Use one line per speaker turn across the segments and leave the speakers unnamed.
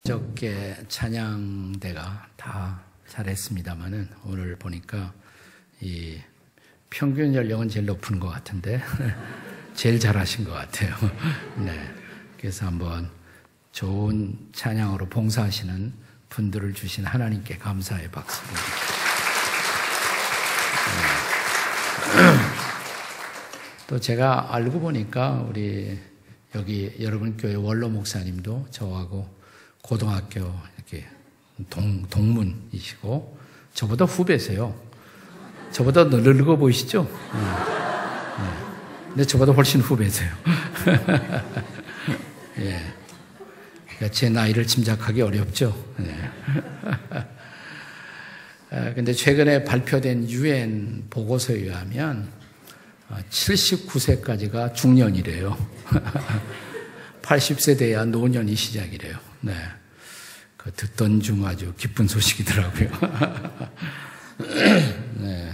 적게 찬양대가 다 잘했습니다만은 오늘 보니까 이 평균 연령은 제일 높은 것 같은데 제일 잘하신 것 같아요. 네, 그래서 한번 좋은 찬양으로 봉사하시는 분들을 주신 하나님께 감사의 박수. 또 제가 알고 보니까 우리 여기 여러분 교회 원로 목사님도 저하고 고등학교 이렇게 동문이시고 저보다 후배세요. 저보다 늙어 보이시죠? 네. 근데 저보다 훨씬 후배세요. 예. 그러니까 제 나이를 짐작하기 어렵죠. 네. 근데 최근에 발표된 UN 보고서에 의하면 79세까지가 중년이래요. 80세 돼야 노년이 시작이래요. 네. 그 듣던 중 아주 기쁜 소식이더라고요. 네.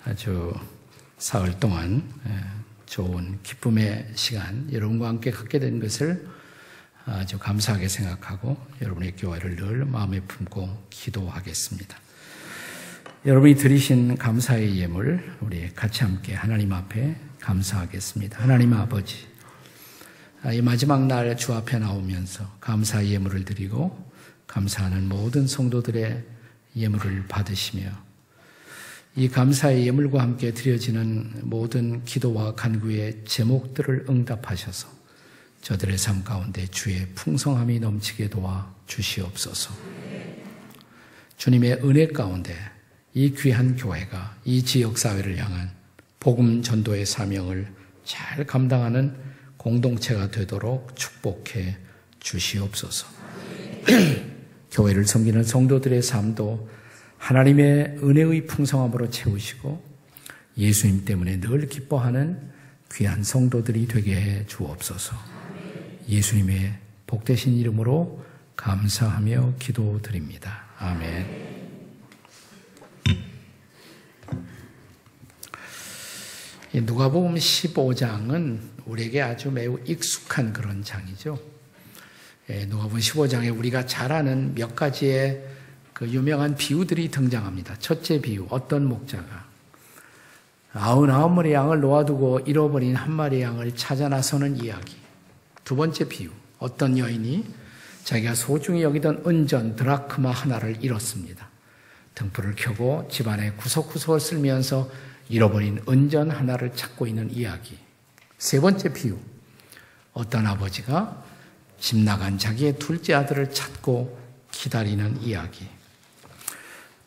아주 사흘 동안 좋은 기쁨의 시간 여러분과 함께 갖게 된 것을 아주 감사하게 생각하고 여러분의 교회를 늘 마음에 품고 기도하겠습니다. 여러분이 드리신 감사의 예물 우리 같이 함께 하나님 앞에 감사하겠습니다. 하나님 아버지, 이 마지막 날 주 앞에 나오면서 감사의 예물을 드리고 감사하는 모든 성도들의 예물을 받으시며 이 감사의 예물과 함께 드려지는 모든 기도와 간구의 제목들을 응답하셔서 저들의 삶 가운데 주의 풍성함이 넘치게 도와 주시옵소서. 주님의 은혜 가운데 이 귀한 교회가 이 지역사회를 향한 복음 전도의 사명을 잘 감당하는 공동체가 되도록 축복해 주시옵소서. 교회를 섬기는 성도들의 삶도 하나님의 은혜의 풍성함으로 채우시고 예수님 때문에 늘 기뻐하는 귀한 성도들이 되게 해 주옵소서. 예수님의 복되신 이름으로 감사하며 기도드립니다. 아멘. 누가복음 15장은 우리에게 아주 매우 익숙한 그런 장이죠. 누가복음 15장에 우리가 잘 아는 몇 가지의 그 유명한 비유들이 등장합니다. 첫째 비유, 어떤 목자가 99마리 양을 놓아두고 잃어버린 한 마리 양을 찾아 나서는 이야기. 두 번째 비유, 어떤 여인이 자기가 소중히 여기던 은전 드라크마 하나를 잃었습니다. 등불을 켜고 집안의 구석구석을 쓸면서 잃어버린 은전 하나를 찾고 있는 이야기. 세 번째 비유, 어떤 아버지가 집 나간 자기의 둘째 아들을 찾고 기다리는 이야기.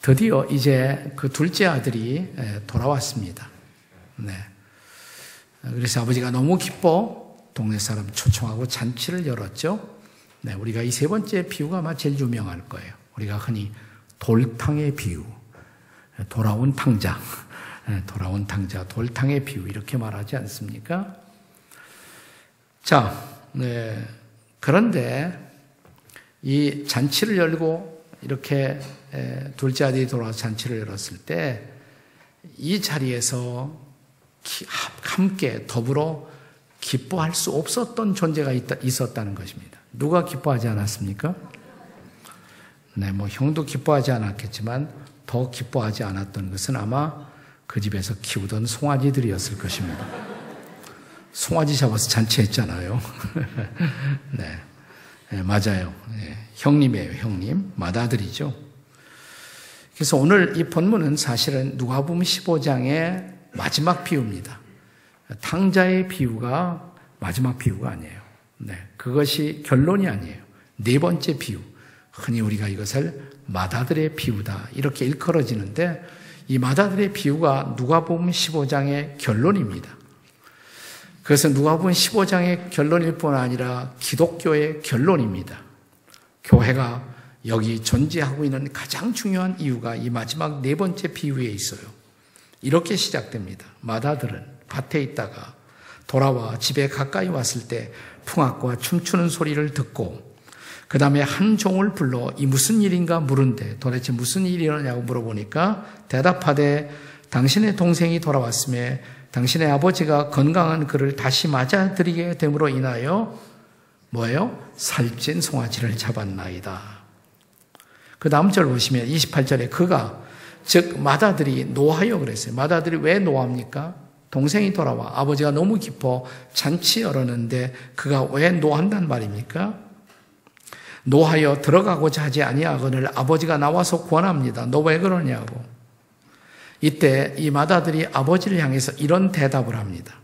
드디어 이제 그 둘째 아들이 돌아왔습니다. 네. 그래서 아버지가 너무 기뻐 동네 사람 초청하고 잔치를 열었죠. 네, 우리가 이 세 번째 비유가 아마 제일 유명할 거예요. 우리가 흔히 돌탕의 비유, 돌아온 탕자, 돌아온 탕자, 돌탕의 비유 이렇게 말하지 않습니까? 자, 네. 그런데 이 잔치를 열고 이렇게 둘째 아들이 돌아와서 잔치를 열었을 때 이 자리에서 함께 더불어 기뻐할 수 없었던 존재가 있었다는 것입니다. 누가 기뻐하지 않았습니까? 네, 뭐 형도 기뻐하지 않았겠지만 더 기뻐하지 않았던 것은 아마 그 집에서 키우던 송아지들이었을 것입니다. 송아지 잡아서 잔치했잖아요. 네. 네, 맞아요. 네, 형님이에요, 형님. 맏아들이죠. 그래서 오늘 이 본문은 사실은 누가복음 15장의 마지막 비유입니다. 탕자의 비유가 마지막 비유가 아니에요. 네, 그것이 결론이 아니에요. 네 번째 비유. 흔히 우리가 이것을 맏아들의 비유다 이렇게 일컬어지는데 이 맏아들의 비유가 누가복음 15장의 결론입니다. 그래서 누가복음 15장의 결론일 뿐 아니라 기독교의 결론입니다. 교회가 여기 존재하고 있는 가장 중요한 이유가 이 마지막 네 번째 비유에 있어요. 이렇게 시작됩니다. 맏아들은 밭에 있다가 돌아와 집에 가까이 왔을 때 풍악과 춤추는 소리를 듣고 그 다음에 한 종을 불러 이 무슨 일인가 물은데 도대체 무슨 일이냐고 물어보니까 대답하되 당신의 동생이 돌아왔음에 당신의 아버지가 건강한 그를 다시 맞아들이게 됨으로 인하여 뭐예요? 살찐 송아지를 잡았나이다. 그 다음 절 보시면 28절에 그가 즉 맏아들이 노하여 그랬어요. 맏아들이 왜 노합니까? 동생이 돌아와 아버지가 너무 기뻐 잔치 열었는데 그가 왜 노한단 말입니까? 노하여 들어가고자 하지 아니하거늘 아버지가 나와서 권합니다. 너 왜 그러냐고. 이때 이 맏아들이 아버지를 향해서 이런 대답을 합니다.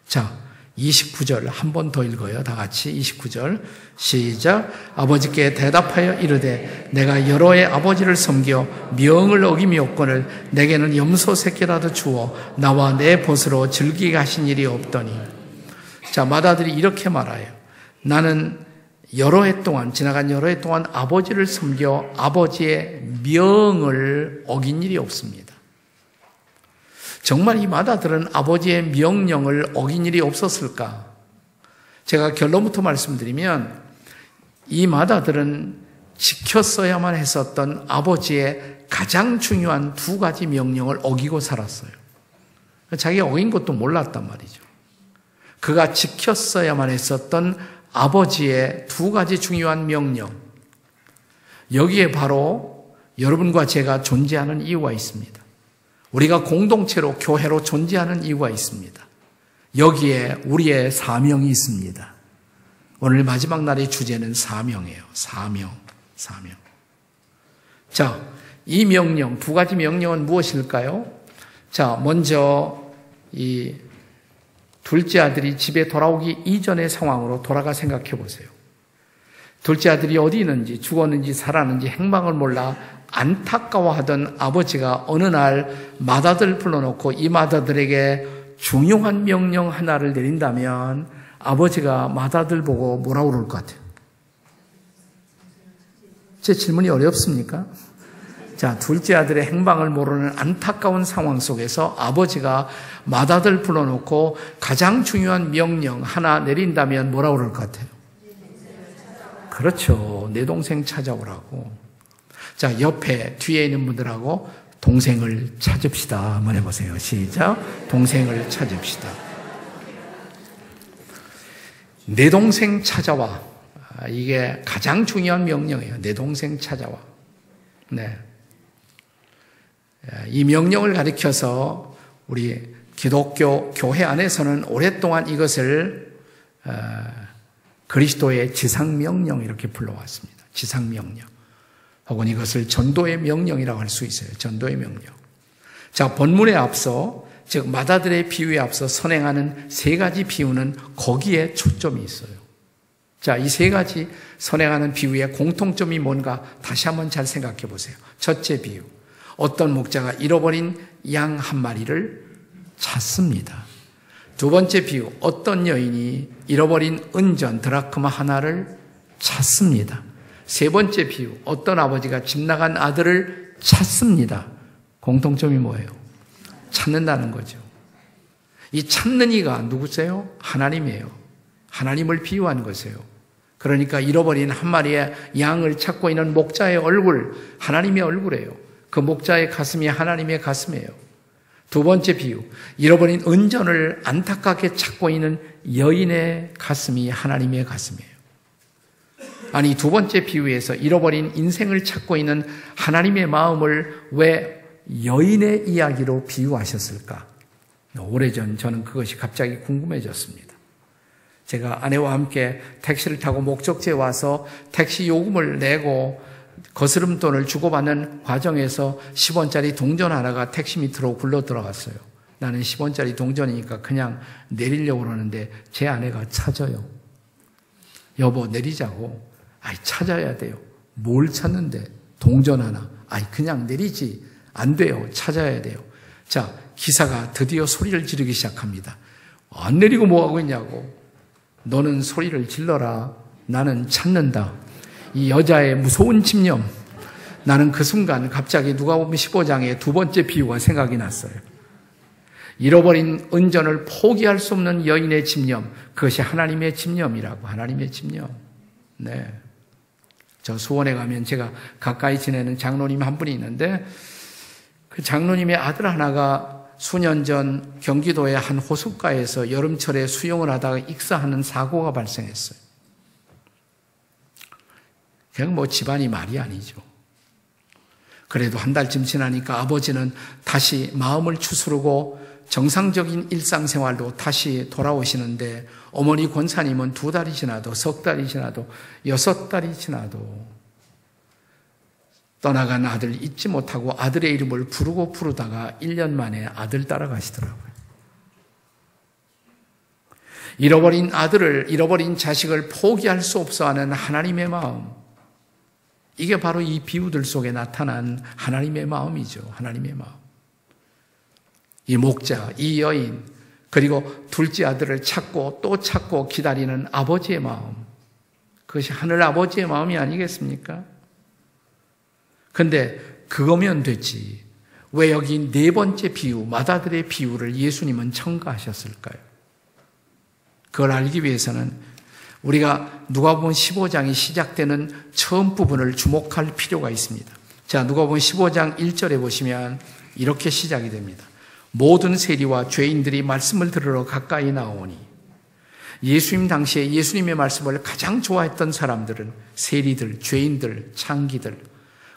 자, 29절 한 번 더 읽어요. 다 같이 29절 시작. 아버지께 대답하여 이르되 내가 여러 해 아버지를 섬겨 명을 어김이었거늘 내게는 염소 새끼라도 주어 나와 내 벗으로 즐기게 하신 일이 없더니. 자, 맏아들이 이렇게 말해요. 나는 지나간 여러 해 동안 아버지를 섬겨 아버지의 명을 어긴 일이 없습니다. 정말 이 맏아들은 아버지의 명령을 어긴 일이 없었을까? 제가 결론부터 말씀드리면 이 맏아들은 지켰어야만 했었던 아버지의 가장 중요한 두 가지 명령을 어기고 살았어요. 자기가 어긴 것도 몰랐단 말이죠. 그가 지켰어야만 했었던 아버지의 두 가지 중요한 명령. 여기에 바로 여러분과 제가 존재하는 이유가 있습니다. 우리가 공동체로 교회로 존재하는 이유가 있습니다. 여기에 우리의 사명이 있습니다. 오늘 마지막 날의 주제는 사명이에요. 사명. 자, 이 명령, 두 가지 명령은 무엇일까요? 자, 먼저 이 둘째 아들이 집에 돌아오기 이전의 상황으로 돌아가 생각해 보세요. 둘째 아들이 어디 있는지, 죽었는지 살았는지 행방을 몰라 안타까워하던 아버지가 어느 날 맏아들 불러놓고 이 맏아들에게 중요한 명령 하나를 내린다면 아버지가 맏아들 보고 뭐라고 그럴 것 같아요? 제 질문이 어렵습니까? 자, 둘째 아들의 행방을 모르는 안타까운 상황 속에서 아버지가 맏아들 불러놓고 가장 중요한 명령 하나 내린다면 뭐라고 그럴 것 같아요? 그렇죠. 내 동생 찾아오라고. 자, 옆에 뒤에 있는 분들하고 동생을 찾읍시다. 한번 해보세요. 시작. 동생을 찾읍시다. 내 동생 찾아와. 이게 가장 중요한 명령이에요. 내 동생 찾아와. 네. 이 명령을 가리켜서 우리 기독교 교회 안에서는 오랫동안 이것을 그리스도의 지상명령 이렇게 불러왔습니다. 지상명령. 혹은 이것을 전도의 명령이라고 할 수 있어요. 전도의 명령. 자, 본문에 앞서, 즉 맏아들의 비유에 앞서 선행하는 세 가지 비유는 거기에 초점이 있어요. 자, 이 세 가지 선행하는 비유의 공통점이 뭔가 다시 한번 잘 생각해 보세요. 첫째 비유. 어떤 목자가 잃어버린 양 한 마리를 찾습니다. 두 번째 비유. 어떤 여인이 잃어버린 은전 드라크마 하나를 찾습니다. 세 번째 비유. 어떤 아버지가 집 나간 아들을 찾습니다. 공통점이 뭐예요? 찾는다는 거죠. 이 찾는 이가 누구세요? 하나님이에요. 하나님을 비유한 것이에요. 그러니까 잃어버린 한 마리의 양을 찾고 있는 목자의 얼굴, 하나님의 얼굴이에요. 그 목자의 가슴이 하나님의 가슴이에요. 두 번째 비유, 잃어버린 은전을 안타깝게 찾고 있는 여인의 가슴이 하나님의 가슴이에요. 아니, 두 번째 비유에서 잃어버린 인생을 찾고 있는 하나님의 마음을 왜 여인의 이야기로 비유하셨을까? 오래전 저는 그것이 갑자기 궁금해졌습니다. 제가 아내와 함께 택시를 타고 목적지에 와서 택시 요금을 내고 거스름돈을 주고받는 과정에서 10원짜리 동전 하나가 택시 밑으로 굴러 들어갔어요. 나는 10원짜리 동전이니까 그냥 내리려고 그러는데 제 아내가 찾아요. 여보, 내리자고. 아이, 찾아야 돼요. 뭘 찾는데? 동전 하나. 아이, 그냥 내리지. 안 돼요. 찾아야 돼요. 자, 기사가 드디어 소리를 지르기 시작합니다. 안 내리고 뭐하고 있냐고. 너는 소리를 질러라. 나는 찾는다. 이 여자의 무서운 집념. 나는 그 순간 갑자기 누가복음 15장의 두 번째 비유가 생각이 났어요. 잃어버린 은전을 포기할 수 없는 여인의 집념. 그것이 하나님의 집념이라고. 하나님의 집념. 네. 저 수원에 가면 제가 가까이 지내는 장로님 한 분이 있는데 그 장로님의 아들 하나가 수년 전 경기도의 한 호숫가에서 여름철에 수영을 하다가 익사하는 사고가 발생했어요. 그냥 뭐 집안이 말이 아니죠. 그래도 한 달쯤 지나니까 아버지는 다시 마음을 추스르고 정상적인 일상생활로 다시 돌아오시는데 어머니 권사님은 2달이 지나도 3달이 지나도 6달이 지나도 떠나간 아들 잊지 못하고 아들의 이름을 부르다가 1년 만에 아들 따라가시더라고요. 잃어버린 아들을, 잃어버린 자식을 포기할 수 없어하는 하나님의 마음, 이게 바로 이 비유들 속에 나타난 하나님의 마음이죠. 하나님의 마음. 이 목자, 이 여인, 그리고 둘째 아들을 찾고 또 찾고 기다리는 아버지의 마음, 그것이 하늘 아버지의 마음이 아니겠습니까? 근데 그거면 됐지. 왜 여기 4번째 비유, 맏아들의 비유를 예수님은 첨가하셨을까요? 그걸 알기 위해서는 우리가 누가복음 15장이 시작되는 처음 부분을 주목할 필요가 있습니다. 자, 누가복음 15장 1절에 보시면 이렇게 시작이 됩니다. 모든 세리와 죄인들이 말씀을 들으러 가까이 나오니, 예수님 당시에 예수님의 말씀을 가장 좋아했던 사람들은 세리들, 죄인들, 창기들,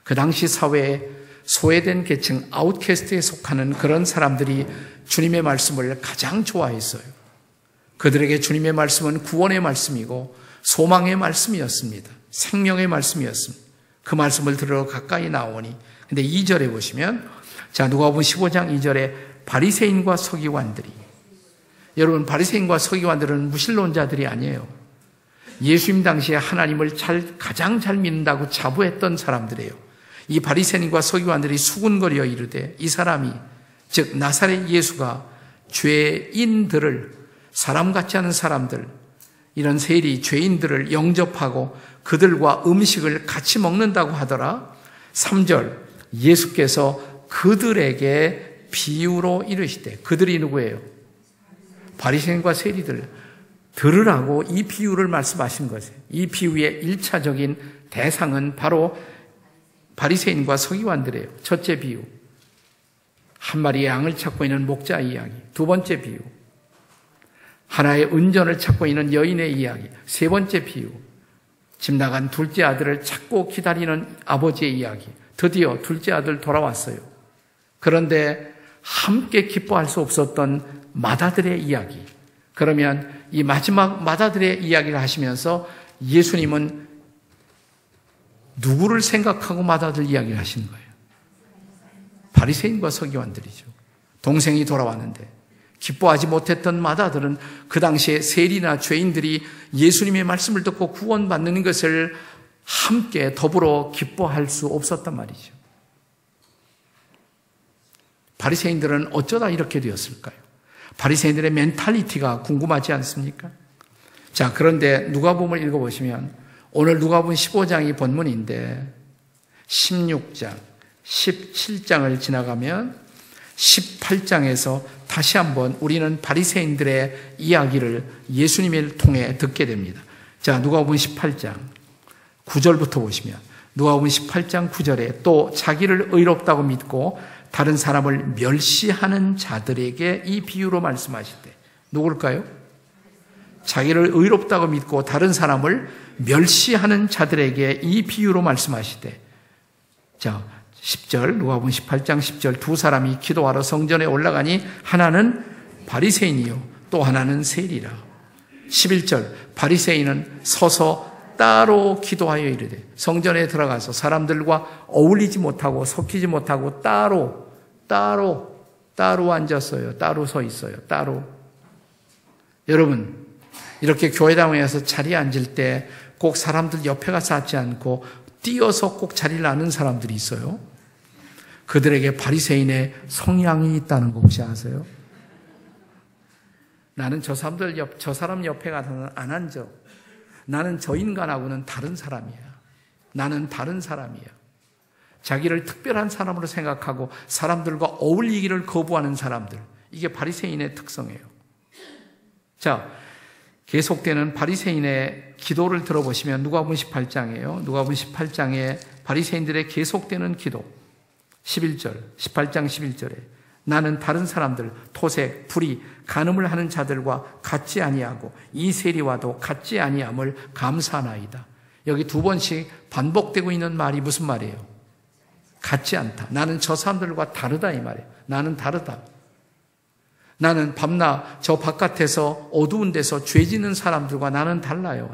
그 당시 사회에 소외된 계층, 아웃캐스트에 속하는 그런 사람들이 주님의 말씀을 가장 좋아했어요. 그들에게 주님의 말씀은 구원의 말씀이고 소망의 말씀이었습니다. 생명의 말씀이었습니다. 그 말씀을 들으러 가까이 나오니, 근데 2절에 보시면, 자, 누가복음 15장 2절에 바리새인과 서기관들이, 여러분 바리새인과 서기관들은 무신론자들이 아니에요. 예수님 당시에 하나님을 가장 잘 믿는다고 자부했던 사람들이에요. 이 바리새인과 서기관들이 수군거려 이르되 이 사람이, 즉 나사렛 예수가 죄인들을, 사람 같지 않은 사람들, 이런 세리, 죄인들을 영접하고 그들과 음식을 같이 먹는다고 하더라. 3절, 예수께서 그들에게 비유로 이르시되, 그들이 누구예요? 바리새인과 세리들. 들으라고 이 비유를 말씀하신 것이에요. 이 비유의 1차적인 대상은 바로 바리새인과 서기관들이에요. 첫째 비유, 한 마리의 양을 찾고 있는 목자 이야기. 2번째 비유, 하나의 은전을 찾고 있는 여인의 이야기. 3번째 비유, 집 나간 둘째 아들을 찾고 기다리는 아버지의 이야기. 드디어 둘째 아들 돌아왔어요. 그런데 함께 기뻐할 수 없었던 맏아들의 이야기. 그러면 이 마지막 맏아들의 이야기를 하시면서 예수님은 누구를 생각하고 맏아들 이야기를 하시는 거예요? 바리새인과 서기관들이죠. 동생이 돌아왔는데 기뻐하지 못했던 맏아들은 그 당시에 세리나 죄인들이 예수님의 말씀을 듣고 구원받는 것을 함께 더불어 기뻐할 수 없었단 말이죠. 바리새인들은 어쩌다 이렇게 되었을까요? 바리새인들의 멘탈리티가 궁금하지 않습니까? 자, 그런데 누가복음을 읽어보시면 오늘 누가복음 15장이 본문인데 16장, 17장을 지나가면 18장에서 다시 한번 우리는 바리새인들의 이야기를 예수님을 통해 듣게 됩니다. 자, 누가복음 18장 9절부터 보시면, 누가복음 18장 9절에 또 자기를 의롭다고 믿고 다른 사람을 멸시하는 자들에게 이 비유로 말씀하시되, 누굴까요? 자기를 의롭다고 믿고 다른 사람을 멸시하는 자들에게 이 비유로 말씀하시되, 자, 10절, 누가복음 18장 10절, 2 사람이 기도하러 성전에 올라가니 하나는 바리새인이요 또 하나는 세리라. 11절, 바리새인은 서서 따로 기도하여 이르되, 성전에 들어가서 사람들과 어울리지 못하고 섞이지 못하고 따로 앉았어요. 따로 서 있어요. 따로. 여러분, 이렇게 교회당에서 자리에 앉을 때 꼭 사람들 옆에 가서 앉지 않고 뛰어서 꼭 자리를 앉는 사람들이 있어요. 그들에게 바리새인의 성향이 있다는 거 혹시 아세요? 나는 저 사람 옆에 가서는 안 앉아. 나는 저 인간하고는 다른 사람이야. 나는 다른 사람이야. 자기를 특별한 사람으로 생각하고 사람들과 어울리기를 거부하는 사람들. 이게 바리새인의 특성이에요. 자, 계속되는 바리새인의 기도를 들어보시면 누가복음 18장이에요. 누가복음 18장에 바리새인들의 계속되는 기도. 11절, 18장 11절에 나는 다른 사람들, 토색, 불의, 간음을 하는 자들과 같지 아니하고 이 세리와도 같지 아니함을 감사하나이다. 여기 2번씩 반복되고 있는 말이 무슨 말이에요? 같지 않다. 나는 저 사람들과 다르다 이 말이에요. 나는 다르다. 나는 밤낮 저 바깥에서 어두운 데서 죄 짓는 사람들과 나는 달라요.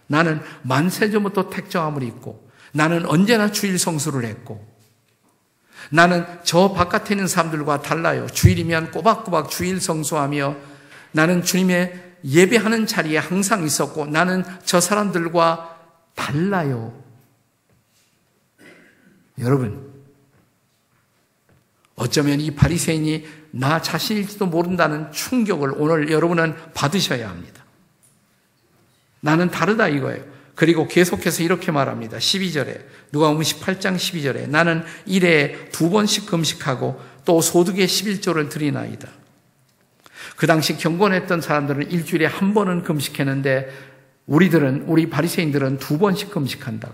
나는 만세전부터 택정함을 입고 나는 언제나 주일 성수를 했고 나는 저 바깥에 있는 사람들과 달라요. 주일이면 꼬박꼬박 주일 성수하며 나는 주님의 예배하는 자리에 항상 있었고 나는 저 사람들과 달라요. 여러분, 어쩌면 이 바리새인이 나 자신일지도 모른다는 충격을 오늘 여러분은 받으셔야 합니다. 나는 다르다 이거예요. 그리고 계속해서 이렇게 말합니다. 12절에 누가복음 18장 12절에 나는 일에 2번씩 금식하고 또 소득의 11조를 드리나이다. 그 당시 경건했던 사람들은 일주일에 한 번은 금식했는데 우리 바리새인들은 2번씩 금식한다고.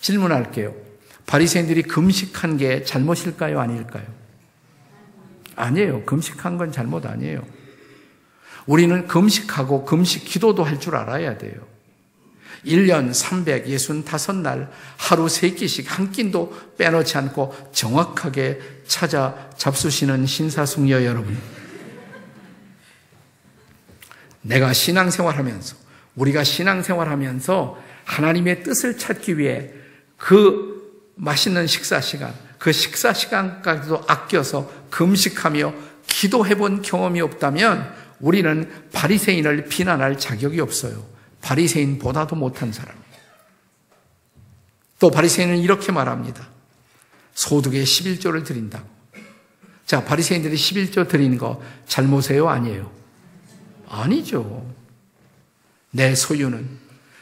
질문할게요. 바리새인들이 금식한 게 잘못일까요? 아닐까요? 아니에요. 금식한 건 잘못 아니에요. 우리는 금식하고 금식 기도도 할 줄 알아야 돼요. 1년 365날 하루 3끼씩 한 끼도 빼놓지 않고 정확하게 찾아 잡수시는 신사숙녀 여러분. 내가 신앙생활하면서 우리가 신앙생활하면서 하나님의 뜻을 찾기 위해 그 맛있는 식사 시간, 그 식사 시간까지도 아껴서 금식하며 기도해본 경험이 없다면 우리는 바리새인을 비난할 자격이 없어요. 바리새인보다도 못한 사람이에요. 또 바리새인은 이렇게 말합니다. 소득의 11조를 드린다고. 자, 바리새인들이 11조 드린 거 잘못이에요? 아니에요? 아니죠. 내 소유는,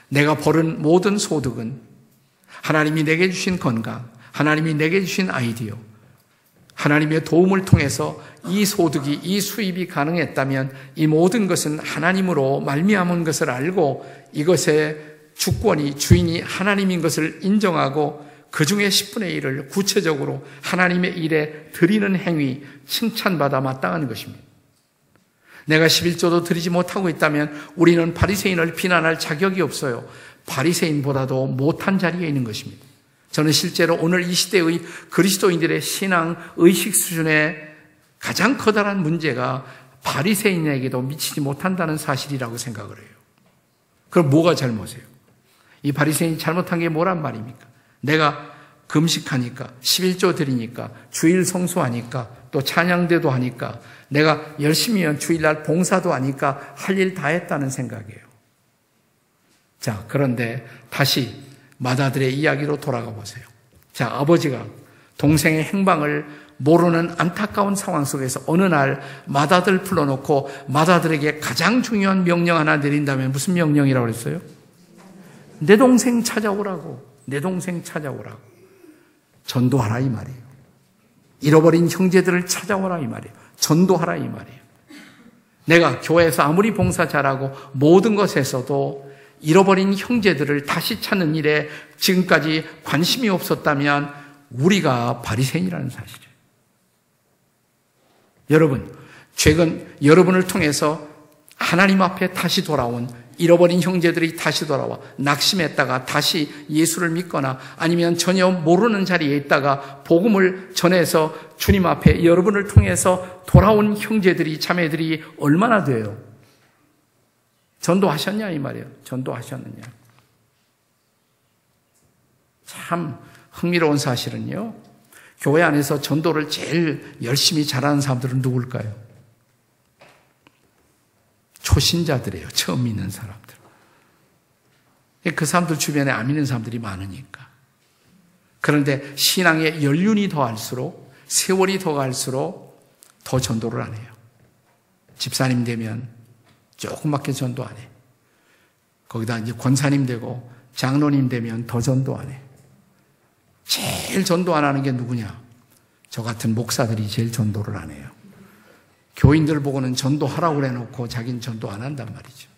내가 벌은 모든 소득은 하나님이 내게 주신 건강, 하나님이 내게 주신 아이디어, 하나님의 도움을 통해서 이 소득이, 이 수입이 가능했다면 이 모든 것은 하나님으로 말미암은 것을 알고 이것의 주권이, 주인이 하나님인 것을 인정하고 그 중에 10분의 1을 구체적으로 하나님의 일에 드리는 행위, 칭찬받아 마땅한 것입니다. 내가 11조도 드리지 못하고 있다면 우리는 바리새인을 비난할 자격이 없어요. 바리새인보다도 못한 자리에 있는 것입니다. 저는 실제로 오늘 이 시대의 그리스도인들의 신앙 의식 수준의 가장 커다란 문제가 바리새인에게도 미치지 못한다는 사실이라고 생각을 해요. 그럼 뭐가 잘못이에요? 이 바리새인이 잘못한 게 뭐란 말입니까? 내가 금식하니까, 11조 드리니까, 주일 성수하니까, 또 찬양대도 하니까, 내가 열심히 주일날 봉사도 하니까 할 일 다 했다는 생각이에요. 자, 그런데 다시 맏아들의 이야기로 돌아가 보세요. 자, 아버지가 동생의 행방을 모르는 안타까운 상황 속에서 어느 날 맏아들 불러놓고 맏아들에게 가장 중요한 명령 하나 내린다면 무슨 명령이라고 그랬어요? 내 동생 찾아오라고. 내 동생 찾아오라고. 전도하라 이 말이에요. 잃어버린 형제들을 찾아오라 이 말이에요. 전도하라 이 말이에요. 내가 교회에서 아무리 봉사 잘하고 모든 것에서도 잃어버린 형제들을 다시 찾는 일에 지금까지 관심이 없었다면 우리가 바리새인이라는 사실이에요. 여러분, 최근 여러분을 통해서 하나님 앞에 다시 돌아온 잃어버린 형제들이 다시 돌아와 낙심했다가 다시 예수를 믿거나 아니면 전혀 모르는 자리에 있다가 복음을 전해서 주님 앞에 여러분을 통해서 돌아온 형제들이, 자매들이 얼마나 돼요? 전도하셨냐 이 말이에요. 전도하셨느냐. 참 흥미로운 사실은요, 교회 안에서 전도를 제일 열심히 잘하는 사람들은 누굴까요? 초신자들이에요. 처음 믿는 사람들. 그 사람들 주변에 안 믿는 사람들이 많으니까. 그런데 신앙의 연륜이 더할수록, 세월이 더 갈수록 더 전도를 안 해요. 집사님 되면 조금밖에 전도 안 해. 거기다 이제 권사님 되고 장로님 되면 더 전도 안 해. 제일 전도 안 하는 게 누구냐? 저 같은 목사들이 제일 전도를 안 해요. 교인들 보고는 전도하라고 그래놓고 자기는 전도 안 한단 말이죠.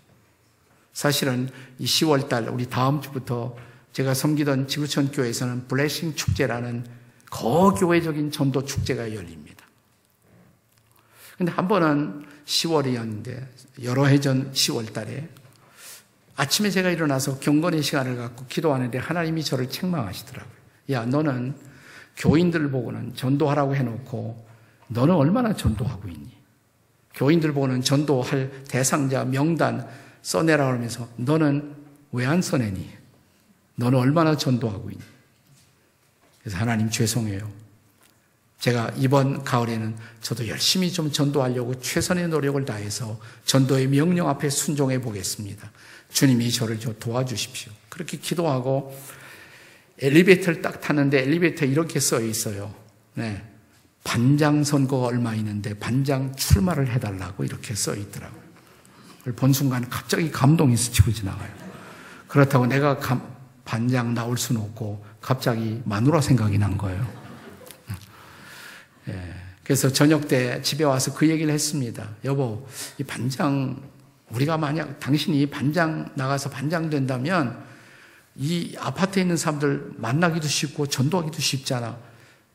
사실은 이 10월달 우리 다음 주부터 제가 섬기던 지구촌 교회에서는 블레싱 축제라는 거교회적인 전도 축제가 열립니다. 근데 한 번은 10월이었는데 여러 해 전 10월달에 아침에 제가 일어나서 경건의 시간을 갖고 기도하는데 하나님이 저를 책망하시더라고요. 야, 너는 교인들 보고는 전도하라고 해놓고 너는 얼마나 전도하고 있니? 교인들 보고는 전도할 대상자 명단 써내라 하면서 너는 왜 안 써내니? 너는 얼마나 전도하고 있니? 그래서 하나님 죄송해요. 제가 이번 가을에는 저도 열심히 좀 전도하려고 최선의 노력을 다해서 전도의 명령 앞에 순종해 보겠습니다. 주님이 저를 좀 도와주십시오. 그렇게 기도하고 엘리베이터를 딱 탔는데 엘리베이터에 이렇게 써 있어요. 네. 반장 선거가 얼마 있는데 반장 출마를 해달라고 이렇게 써 있더라고요. 그걸 본 순간 갑자기 감동이 스치고 지나가요. 그렇다고 내가 반장 나올 수는 없고 갑자기 마누라 생각이 난 거예요. 예. 그래서 저녁 때 집에 와서 그 얘기를 했습니다. 여보, 이 반장, 우리가 만약 당신이 반장 나가서 반장 된다면 이 아파트에 있는 사람들 만나기도 쉽고 전도하기도 쉽잖아.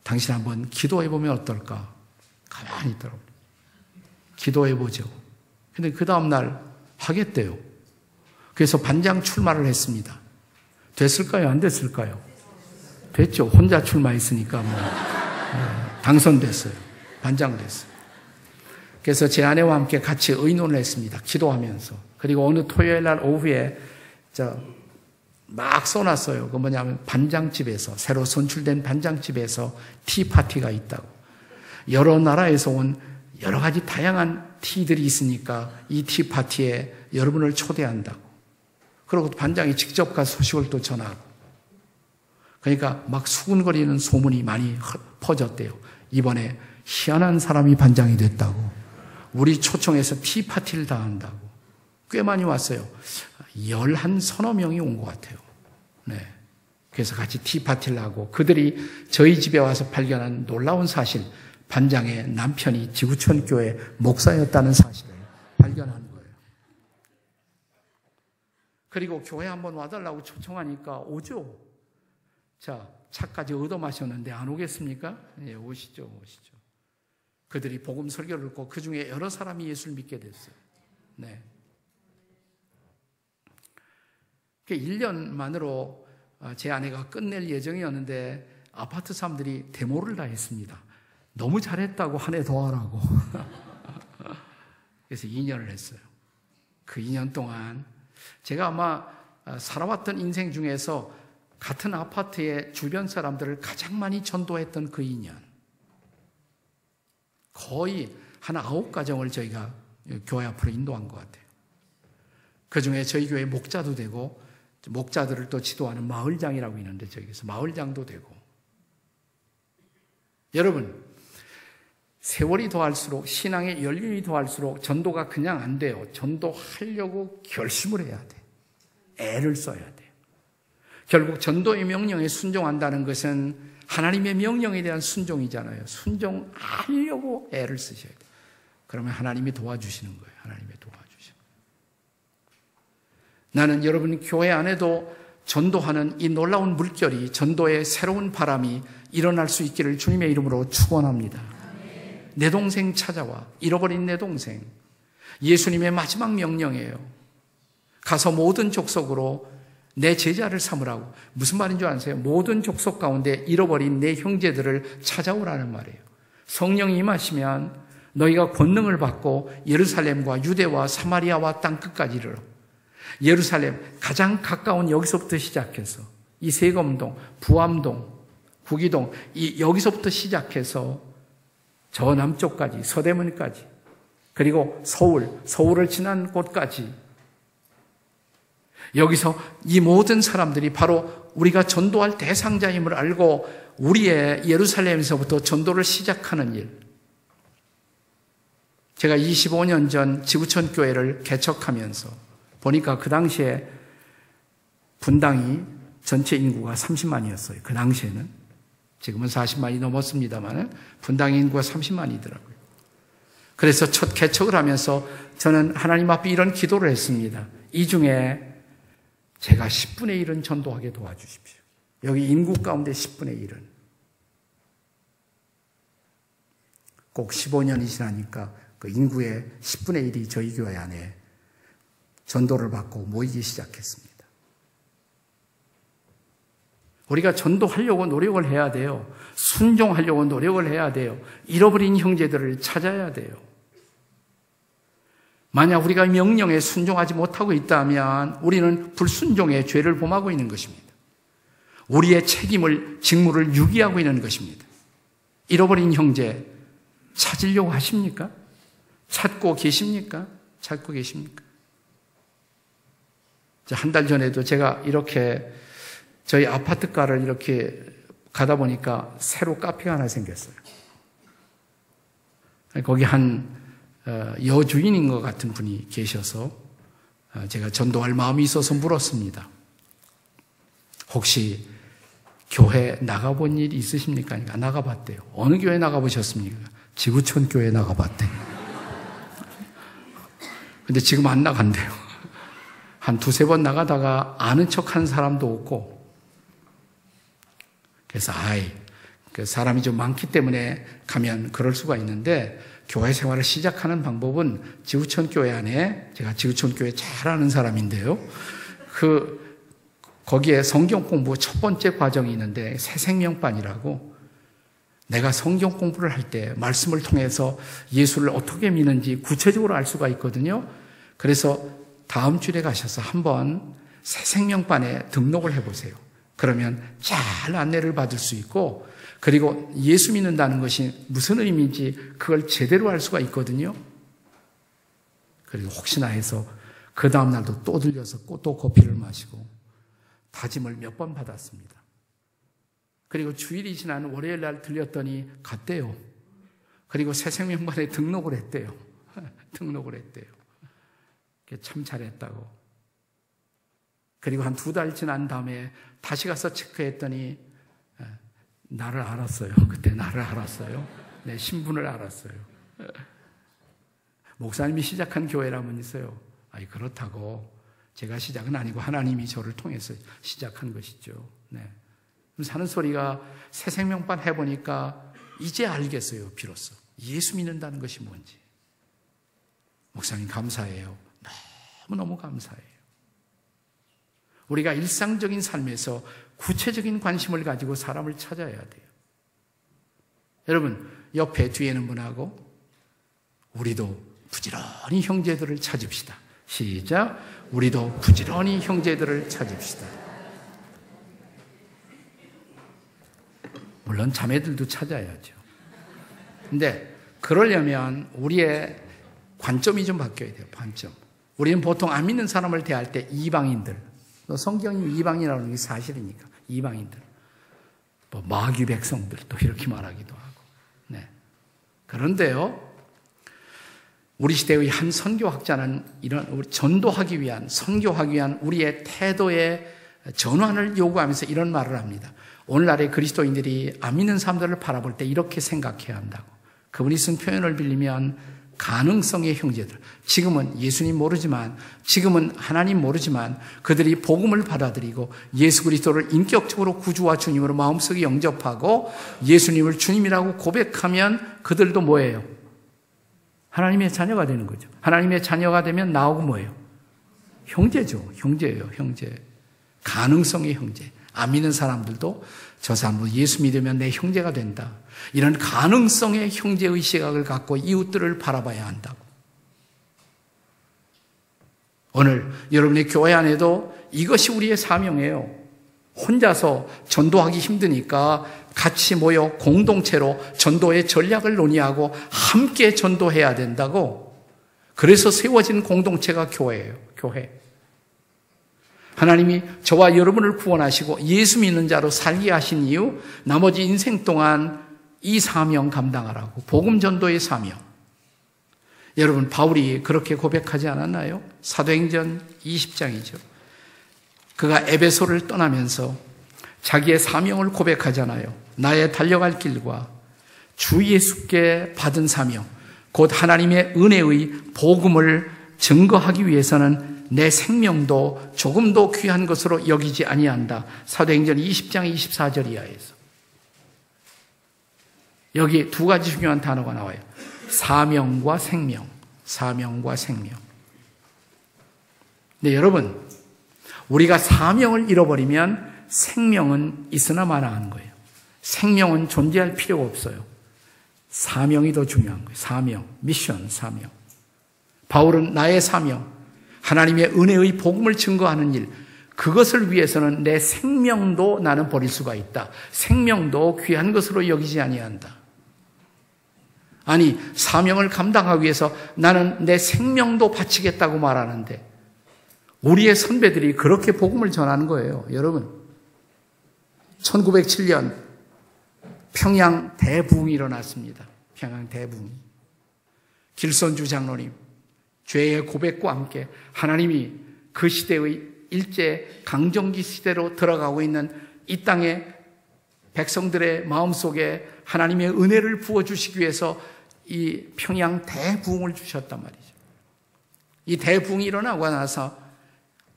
당신 한번 기도해보면 어떨까? 가만히 있더라고요. 기도해보죠. 근데 그 다음날 하겠대요. 그래서 반장 출마를 했습니다. 됐을까요? 안 됐을까요? 됐죠. 혼자 출마했으니까 뭐 당선됐어요. 반장 됐어요. 그래서 제 아내와 함께 같이 의논을 했습니다. 기도하면서. 그리고 어느 토요일 날 오후에 막 써놨어요. 그 뭐냐면 반장집에서, 새로 선출된 반장집에서 티파티가 있다고. 여러 나라에서 온 여러 가지 다양한 티들이 있으니까 이 티파티에 여러분을 초대한다고. 그리고 반장이 직접 가서 소식을 또 전하고. 그러니까 막 수군거리는 소문이 많이 퍼졌대요. 이번에 희한한 사람이 반장이 됐다고. 우리 초청해서 티파티를 다 한다고. 꽤 많이 왔어요. 11 서너 명이 온 것 같아요. 네. 그래서 같이 티파티를 하고 그들이 저희 집에 와서 발견한 놀라운 사실, 반장의 남편이 지구촌 교회 목사였다는 사실을 발견한 거예요. 그리고 교회 한번 와달라고 초청하니까 오죠. 자, 차까지 얻어 마셨는데 안 오겠습니까? 예, 오시죠. 그들이 복음 설교를 듣고 그 중에 여러 사람이 예수를 믿게 됐어요. 네. 1년만으로 제 아내가 끝낼 예정이었는데 아파트 사람들이 데모를 다 했습니다. 너무 잘했다고 한 해 더 하라고. 그래서 2년을 했어요. 그 2년 동안 제가 아마 살아왔던 인생 중에서 같은 아파트의 주변 사람들을 가장 많이 전도했던 그 2년. 거의 한 9가정을 저희가 교회 앞으로 인도한 것 같아요. 그 중에 저희 교회 목자도 되고 목자들을 또 지도하는 마을장이라고 있는데 저기서 마을장도 되고. 여러분, 세월이 더할수록 신앙의 연륜이 더할수록 전도가 그냥 안 돼요. 전도하려고 결심을 해야 돼. 애를 써야 돼요. 결국 전도의 명령에 순종한다는 것은 하나님의 명령에 대한 순종이잖아요. 순종하려고 애를 쓰셔야 돼요. 그러면 하나님이 도와주시는 거예요. 하나님이 도와주시는 거예요. 나는 여러분 교회 안에도 전도하는 이 놀라운 물결이, 전도의 새로운 바람이 일어날 수 있기를 주님의 이름으로 축원합니다. 내 동생 찾아와. 잃어버린 내 동생. 예수님의 마지막 명령이에요. 가서 모든 족속으로 내 제자를 삼으라고. 무슨 말인 줄 아세요? 모든 족속 가운데 잃어버린 내 형제들을 찾아오라는 말이에요. 성령이 임하시면 너희가 권능을 받고 예루살렘과 유대와 사마리아와 땅끝까지 이르러. 예루살렘 가장 가까운 여기서부터 시작해서 이 세검동, 부암동, 구기동 여기서부터 시작해서 저 남쪽까지 서대문까지 그리고 서울을 지난 곳까지 여기서 이 모든 사람들이 바로 우리가 전도할 대상자임을 알고 우리의 예루살렘에서부터 전도를 시작하는 일. 제가 25년 전 지구촌 교회를 개척하면서 보니까 그 당시에 분당이 전체 인구가 30만이었어요. 그 당시에는. 지금은 40만이 넘었습니다만 분당 인구가 30만이더라고요. 그래서 첫 개척을 하면서 저는 하나님 앞에 이런 기도를 했습니다. 이 중에 제가 10분의 1은 전도하게 도와주십시오. 여기 인구 가운데 10분의 1은. 꼭 15년이 지나니까 그 인구의 10분의 1이 저희 교회 안에 전도를 받고 모이기 시작했습니다. 우리가 전도하려고 노력을 해야 돼요. 순종하려고 노력을 해야 돼요. 잃어버린 형제들을 찾아야 돼요. 만약 우리가 명령에 순종하지 못하고 있다면 우리는 불순종의 죄를 범하고 있는 것입니다. 우리의 책임을, 직무를 유기하고 있는 것입니다. 잃어버린 형제 찾으려고 하십니까? 찾고 계십니까? 찾고 계십니까? 한 달 전에도 제가 이렇게 저희 아파트가를 이렇게 가다 보니까 새로 카페가 하나 생겼어요. 거기 한 여주인인 것 같은 분이 계셔서 제가 전도할 마음이 있어서 물었습니다. 혹시 교회 나가본 일이 있으십니까? 그러니까 나가봤대요. 어느 교회 나가보셨습니까? 지구촌 교회 나가봤대요. 근데 지금 안 나간대요. 한 두세 번 나가다가 아는 척 하는 사람도 없고, 그래서 그 사람이 좀 많기 때문에 가면 그럴 수가 있는데, 교회 생활을 시작하는 방법은 지구촌 교회 안에, 제가 지구촌 교회 잘 아는 사람인데요, 거기에 성경 공부 첫 번째 과정이 있는데 새생명반이라고, 내가 성경 공부를 할 때 말씀을 통해서 예수를 어떻게 믿는지 구체적으로 알 수가 있거든요. 그래서 다음 주에 가셔서 한번 새생명반에 등록을 해보세요. 그러면 잘 안내를 받을 수 있고, 그리고 예수 믿는다는 것이 무슨 의미인지 그걸 제대로 알 수가 있거든요. 그리고 혹시나 해서 그 다음 날도 또 들려서 또 커피를 마시고 다짐을 몇 번 받았습니다. 그리고 주일이 지난 월요일 날 들렸더니 갔대요. 그리고 새생명반에 등록을 했대요. 등록을 했대요. 참 잘했다고. 그리고 한 2달 지난 다음에 다시 가서 체크했더니 나를 알았어요. 그때 나를 알았어요. 내 신분을 알았어요. 목사님이 시작한 교회라면 있어요. 그렇다고. 제가 시작은 아니고 하나님이 저를 통해서 시작한 것이죠. 네. 사는 소리가 새생명반 해보니까 이제 알겠어요. 비로소. 예수 믿는다는 것이 뭔지. 목사님 감사해요. 너무너무 감사해요. 우리가 일상적인 삶에서 구체적인 관심을 가지고 사람을 찾아야 돼요. 여러분, 옆에 뒤에는 분하고 우리도 부지런히 형제들을 찾읍시다. 시작. 우리도 부지런히 형제들을 찾읍시다. 물론 자매들도 찾아야죠. 근데 그러려면 우리의 관점이 좀 바뀌어야 돼요. 관점. 우리는 보통 안 믿는 사람을 대할 때 이방인들, 성경이 이방이라고 하는 게 사실이니까 이방인들, 뭐 마귀 백성들 또 이렇게 말하기도 하고. 네. 그런데요, 우리 시대의 한 선교학자는 이런 전도하기 위한, 선교하기 위한 우리의 태도의 전환을 요구하면서 이런 말을 합니다. 오늘날의 그리스도인들이 안 믿는 사람들을 바라볼 때 이렇게 생각해야 한다고. 그분이 쓴 표현을 빌리면 가능성의 형제들, 지금은 예수님 모르지만, 지금은 하나님 모르지만 그들이 복음을 받아들이고 예수 그리스도를 인격적으로 구주와 주님으로 마음속에 영접하고 예수님을 주님이라고 고백하면 그들도 뭐예요? 하나님의 자녀가 되는 거죠. 하나님의 자녀가 되면 나오고 뭐예요? 형제죠. 형제예요. 형제. 가능성의 형제. 안 믿는 사람들도 저 사람도 예수 믿으면 내 형제가 된다. 이런 가능성의 형제의 시각을 갖고 이웃들을 바라봐야 한다고. 오늘 여러분의 교회 안에도 이것이 우리의 사명이에요. 혼자서 전도하기 힘드니까 같이 모여 공동체로 전도의 전략을 논의하고 함께 전도해야 된다고. 그래서 세워진 공동체가 교회예요. 교회. 하나님이 저와 여러분을 구원하시고 예수 믿는 자로 살게 하신 이유, 나머지 인생 동안 이 사명 감당하라고. 복음 전도의 사명. 여러분, 바울이 그렇게 고백하지 않았나요? 사도행전 20장이죠. 그가 에베소를 떠나면서 자기의 사명을 고백하잖아요. 나의 달려갈 길과 주 예수께 받은 사명, 곧 하나님의 은혜의 복음을 증거하기 위해서는 내 생명도 조금도 귀한 것으로 여기지 아니한다. 사도행전 20장 24절 이하에서. 여기 2가지 중요한 단어가 나와요. 사명과 생명. 사명과 생명. 근데 여러분, 우리가 사명을 잃어버리면 생명은 있으나 마나 하는 거예요. 생명은 존재할 필요가 없어요. 사명이 더 중요한 거예요. 사명, 미션, 사명. 바울은 나의 사명, 하나님의 은혜의 복음을 증거하는 일, 그것을 위해서는 내 생명도 나는 버릴 수가 있다. 생명도 귀한 것으로 여기지 아니한다. 아니, 사명을 감당하기 위해서 나는 내 생명도 바치겠다고 말하는데 우리의 선배들이 그렇게 복음을 전하는 거예요. 여러분, 1907년 평양 대부흥이 일어났습니다. 평양 대부흥. 길선주 장로님, 죄의 고백과 함께 하나님이 그 시대의 일제 강점기 시대로 들어가고 있는 이 땅의 백성들의 마음속에 하나님의 은혜를 부어주시기 위해서 이 평양 대부흥을 주셨단 말이죠. 이 대부흥이 일어나고 나서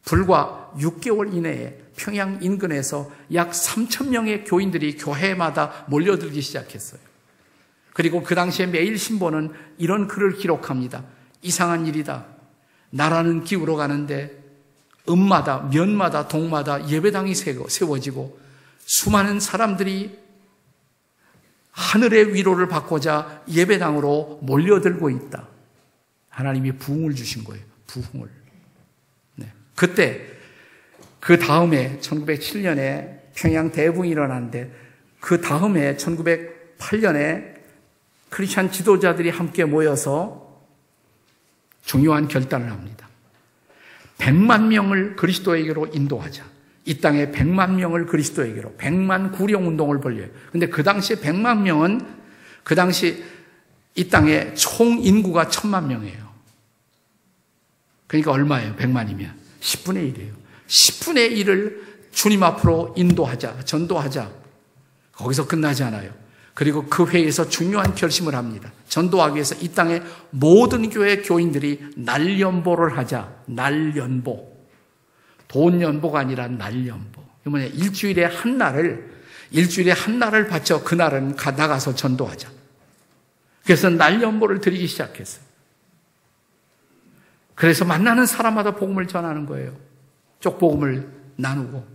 불과 6개월 이내에 평양 인근에서 약 3,000명의 교인들이 교회마다 몰려들기 시작했어요. 그리고 그 당시에 매일신보는 이런 글을 기록합니다. 이상한 일이다. 나라는 기울어 가는데 읍마다 면마다 동마다 예배당이 세워지고 수많은 사람들이 하늘의 위로를 받고자 예배당으로 몰려들고 있다. 하나님이 부흥을 주신 거예요. 부흥을. 네. 그때 그 다음에 1907년에 평양 대부흥이 일어났는데 그 다음에 1908년에 크리스찬 지도자들이 함께 모여서 중요한 결단을 합니다. 100만 명을 그리스도에게로 인도하자. 이 땅에 100만 명을 그리스도에게로, 100만 구령 운동을 벌려요. 근데 그 당시에 100만 명은 그 당시 이 땅에 총 인구가 1000만 명이에요. 그러니까 얼마예요? 100만이면 10분의 1이에요. 10분의 1을 주님 앞으로 인도하자, 전도하자. 거기서 끝나지 않아요. 그리고 그 회의에서 중요한 결심을 합니다. 전도하기 위해서 이 땅의 모든 교회 교인들이 날연보를 하자. 날연보. 돈 연보가 아니라 날연보. 이 뭐냐? 일주일에 한 날을 바쳐 그날은 나가서 전도하자. 그래서 날연보를 드리기 시작했어요. 그래서 만나는 사람마다 복음을 전하는 거예요. 쪽복음을 나누고.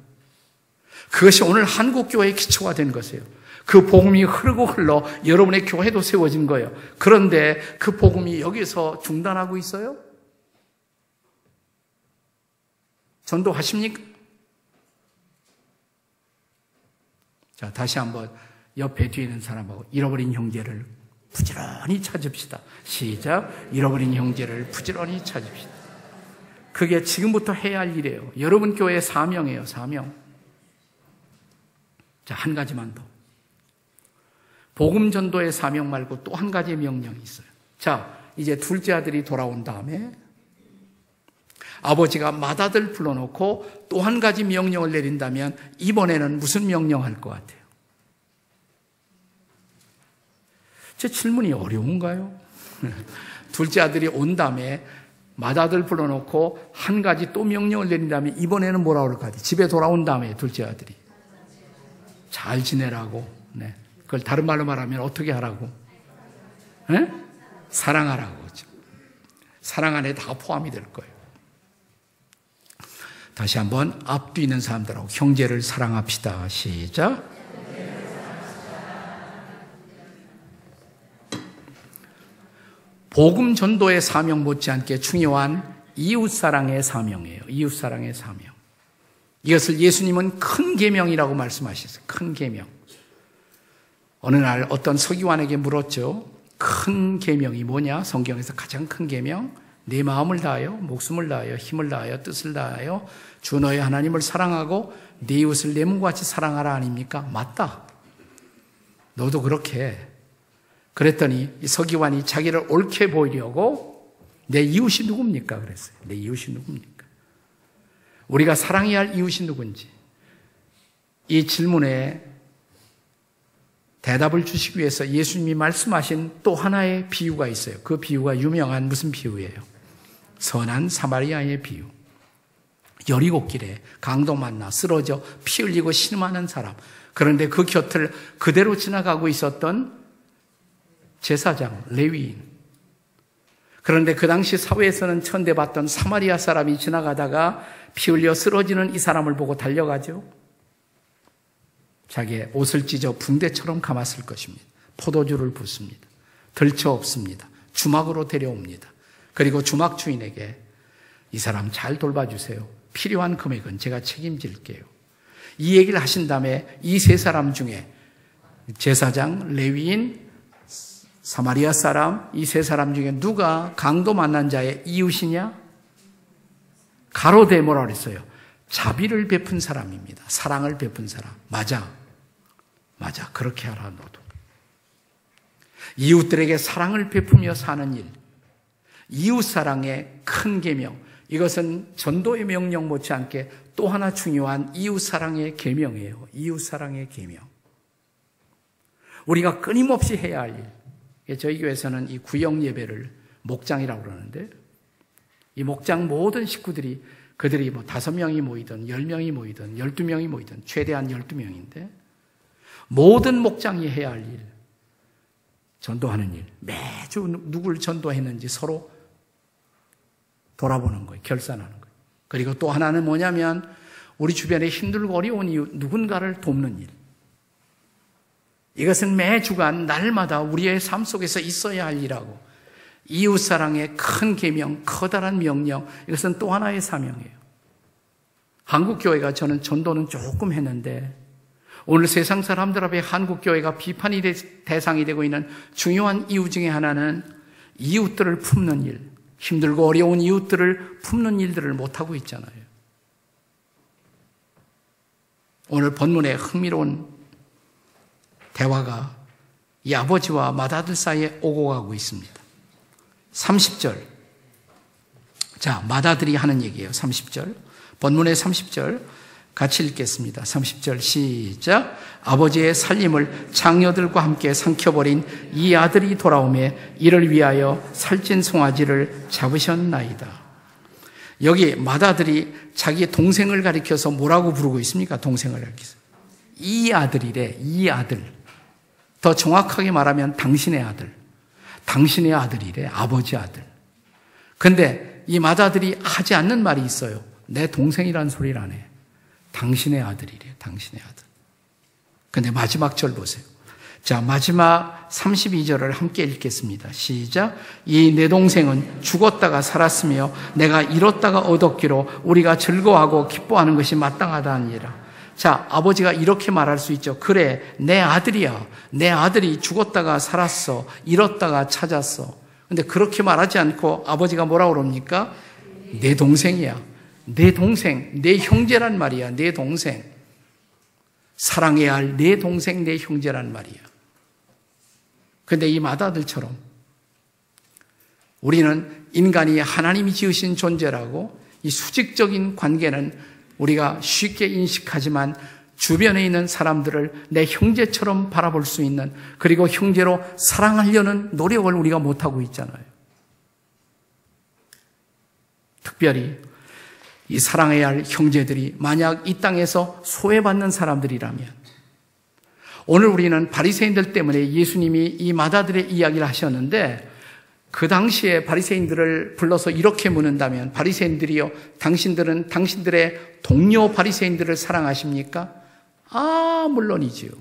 그것이 오늘 한국교회의 기초가 된 것이에요. 그 복음이 흐르고 흘러 여러분의 교회도 세워진 거예요. 그런데 그 복음이 여기서 중단하고 있어요? 전도하십니까? 자, 다시 한번 옆에 뒤에 있는 사람하고 잃어버린 형제를 부지런히 찾읍시다. 시작. 잃어버린 형제를 부지런히 찾읍시다. 그게 지금부터 해야 할 일이에요. 여러분 교회의 사명이에요. 사명. 자, 한 가지만 더. 복음 전도의 사명 말고 또 한 가지 명령이 있어요. 자, 이제 둘째 아들이 돌아온 다음에 아버지가 맏아들 불러놓고 또 한 가지 명령을 내린다면 이번에는 무슨 명령할 것 같아요? 제 질문이 어려운가요? 둘째 아들이 온 다음에 맏아들 불러놓고 한 가지 또 명령을 내린다면 이번에는 뭐라고 그럴 것 같아요? 집에 돌아온 다음에 둘째 아들이 잘 지내라고. 네. 그걸 다른 말로 말하면 어떻게 하라고? 네? 사랑하라고. 그렇죠? 사랑 안에 다 포함이 될 거예요. 다시 한번 앞뒤 있는 사람들하고 형제를 사랑합시다. 시작. 복음 전도의 사명 못지않게 중요한 이웃사랑의 사명이에요. 이웃사랑의 사명. 이것을 예수님은 큰 계명이라고 말씀하셨어요. 큰 계명. 어느 날 어떤 서기관에게 물었죠. 큰 계명이 뭐냐? 성경에서 가장 큰 계명. 내 마음을 다하여, 목숨을 다하여, 힘을 다하여, 뜻을 다하여 주 너의 하나님을 사랑하고 네 이웃을 내 몸과 같이 사랑하라 아닙니까? 맞다. 너도 그렇게 해. 그랬더니 이 서기관이 자기를 옳게 보이려고 내 이웃이 누굽니까? 그랬어요. 내 이웃이 누굽니까? 우리가 사랑해야 할 이웃이 누군지 이 질문에 대답을 주시기 위해서 예수님이 말씀하신 또 하나의 비유가 있어요. 그 비유가 유명한 무슨 비유예요? 선한 사마리아의 비유. 여리고길에 강도 만나 쓰러져 피 흘리고 신음하는 사람. 그런데 그 곁을 그대로 지나가고 있었던 제사장, 레위인. 그런데 그 당시 사회에서는 천대받던 사마리아 사람이 지나가다가 피 흘려 쓰러지는 이 사람을 보고 달려가죠. 자기의 옷을 찢어 붕대처럼 감았을 것입니다. 포도주를 붓습니다. 들쳐 업습니다. 주막으로 데려옵니다. 그리고 주막 주인에게 이 사람 잘 돌봐주세요. 필요한 금액은 제가 책임질게요. 이 얘기를 하신 다음에 이 세 사람 중에 제사장, 레위인, 사마리아 사람, 이 세 사람 중에 누가 강도 만난 자의 이웃이냐? 가로되 뭐라 그랬어요? 자비를 베푼 사람입니다. 사랑을 베푼 사람. 맞아. 그렇게 하라 너도. 이웃들에게 사랑을 베푸며 사는 일. 이웃사랑의 큰 계명. 이것은 전도의 명령 못지않게 또 하나 중요한 이웃사랑의 계명이에요. 이웃사랑의 계명. 우리가 끊임없이 해야 할 일. 저희 교회에서는 이 구역 예배를 목장이라고 그러는데, 이 목장 모든 식구들이 그들이 5명이 모이든 10명이 모이든 12명이 모이든 최대한 12명인데 모든 목장이 해야 할 일, 전도하는 일, 매주 누굴 전도했는지 서로 돌아보는 거예요. 결산하는 거예요. 그리고 또 하나는 뭐냐면 우리 주변에 힘들고 어려운 이유, 누군가를 돕는 일. 이것은 매 주간 날마다 우리의 삶 속에서 있어야 할 일하고 이웃사랑의 큰 계명, 커다란 명령, 이것은 또 하나의 사명이에요. 한국교회가 저는 전도는 조금 했는데 오늘 세상 사람들 앞에 한국교회가 비판이 대상이 되고 있는 중요한 이유 중에 하나는 이웃들을 품는 일, 힘들고 어려운 이웃들을 품는 일들을 못하고 있잖아요. 오늘 본문의 흥미로운 대화가 이 아버지와 맏아들 사이에 오고 가고 있습니다. 30절. 자, 맏아들이 하는 얘기예요. 30절. 본문의 30절 같이 읽겠습니다. 30절 시작. 아버지의 살림을 장녀들과 함께 삼켜버린 이 아들이 돌아오매 이를 위하여 살찐 송아지를 잡으셨나이다. 여기 맏아들이 자기 동생을 가리켜서 뭐라고 부르고 있습니까? 동생을 가리켜서. 이 아들이래. 이 아들. 더 정확하게 말하면 당신의 아들. 당신의 아들이래. 아버지 아들. 근데 이 맏아들이 하지 않는 말이 있어요. 내 동생이란 소리를 안 해. 당신의 아들이래. 당신의 아들. 근데 마지막 절 보세요. 자, 마지막 32절을 함께 읽겠습니다. 시작. 이 내 동생은 죽었다가 살았으며 내가 잃었다가 얻었기로 우리가 즐거워하고 기뻐하는 것이 마땅하다 하니라. 자, 아버지가 이렇게 말할 수 있죠. 그래, 내 아들이야. 내 아들이 죽었다가 살았어. 잃었다가 찾았어. 근데 그렇게 말하지 않고 아버지가 뭐라고 그럽니까? 내 동생이야. 내 동생, 내 형제란 말이야. 내 동생. 사랑해야 할 내 동생, 내 형제란 말이야. 근데 이 맏아들처럼 우리는 인간이 하나님이 지으신 존재라고 이 수직적인 관계는 우리가 쉽게 인식하지만 주변에 있는 사람들을 내 형제처럼 바라볼 수 있는, 그리고 형제로 사랑하려는 노력을 우리가 못하고 있잖아요. 특별히 이 사랑해야 할 형제들이 만약 이 땅에서 소외받는 사람들이라면, 오늘 우리는 바리새인들 때문에 예수님이 이 맏아들의 이야기를 하셨는데 그 당시에 바리새인들을 불러서 이렇게 묻는다면, 바리새인들이요, 당신들은 당신들의 동료 바리새인들을 사랑하십니까? 물론이지요.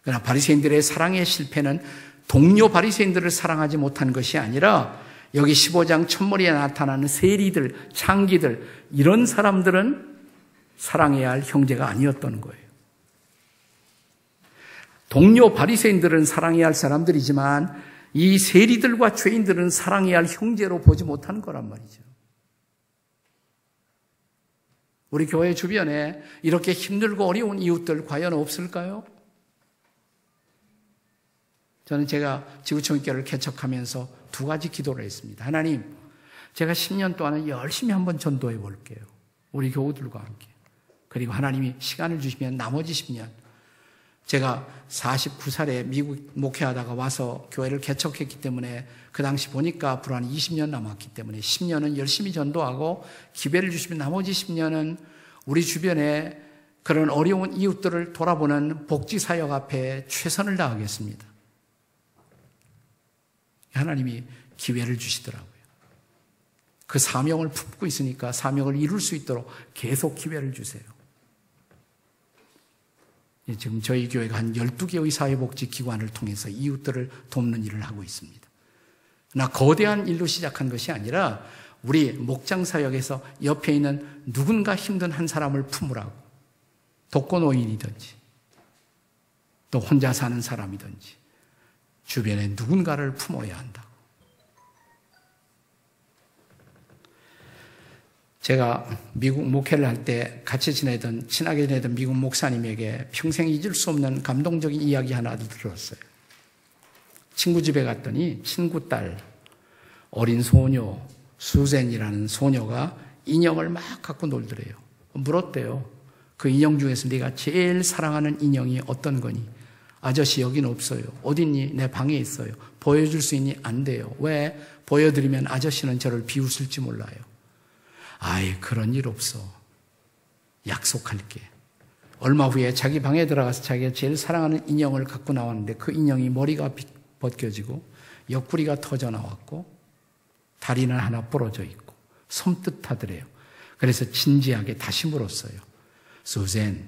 그러나 바리새인들의 사랑의 실패는 동료 바리새인들을 사랑하지 못한 것이 아니라 여기 15장 첫머리에 나타나는 세리들, 창기들, 이런 사람들은 사랑해야 할 형제가 아니었던 거예요. 동료 바리새인들은 사랑해야 할 사람들이지만 이 세리들과 죄인들은 사랑해야 할 형제로 보지 못하는 거란 말이죠. 우리 교회 주변에 이렇게 힘들고 어려운 이웃들 과연 없을까요? 저는 제가 지구촌교회를 개척하면서 2가지 기도를 했습니다. 하나님, 제가 10년 동안은 열심히 한번 전도해 볼게요. 우리 교우들과 함께. 그리고 하나님이 시간을 주시면 나머지 10년, 제가 49살에 미국 목회하다가 와서 교회를 개척했기 때문에 그 당시 보니까 앞으로 한 20년 남았기 때문에 10년은 열심히 전도하고 기회를 주시면 나머지 10년은 우리 주변에 그런 어려운 이웃들을 돌아보는 복지사역 앞에 최선을 다하겠습니다. 하나님이 기회를 주시더라고요. 그 사명을 품고 있으니까 사명을 이룰 수 있도록 계속 기회를 주세요. 지금 저희 교회가 한 12개의 사회복지기관을 통해서 이웃들을 돕는 일을 하고 있습니다. 그러나 거대한 일로 시작한 것이 아니라 우리 목장사역에서 옆에 있는 누군가 힘든 한 사람을 품으라고, 독거노인이든지 또 혼자 사는 사람이든지 주변에 누군가를 품어야 한다고. 제가 미국 목회를 할 때 같이 친하게 지내던 미국 목사님에게 평생 잊을 수 없는 감동적인 이야기 하나를 들었어요. 친구 집에 갔더니 친구 딸, 어린 소녀, 수젠이라는 소녀가 인형을 막 갖고 놀더래요. 물었대요. 그 인형 중에서 네가 제일 사랑하는 인형이 어떤 거니? 아저씨 여긴 없어요. 어딨니? 내 방에 있어요. 보여줄 수 있니? 안 돼요. 왜? 보여드리면 아저씨는 저를 비웃을지 몰라요. 아이, 그런 일 없어. 약속할게. 얼마 후에 자기 방에 들어가서 자기가 제일 사랑하는 인형을 갖고 나왔는데 그 인형이 머리가 벗겨지고 옆구리가 터져 나왔고 다리는 하나 부러져 있고 섬뜩하더래요. 그래서 진지하게 다시 물었어요. 수젠,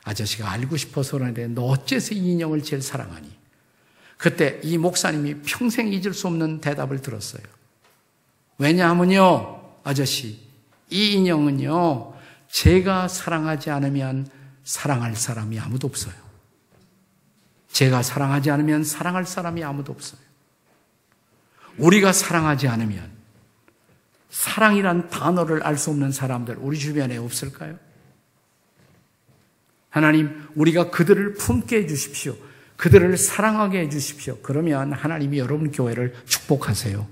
아저씨가 알고 싶어서 그러는데 너 어째서 이 인형을 제일 사랑하니? 그때 이 목사님이 평생 잊을 수 없는 대답을 들었어요. 왜냐하면요, 아저씨, 이 인형은요, 제가 사랑하지 않으면 사랑할 사람이 아무도 없어요. 제가 사랑하지 않으면 사랑할 사람이 아무도 없어요. 우리가 사랑하지 않으면 사랑이란 단어를 알 수 없는 사람들 우리 주변에 없을까요? 하나님, 우리가 그들을 품게 해주십시오. 그들을 사랑하게 해주십시오. 그러면 하나님이 여러분 교회를 축복하세요.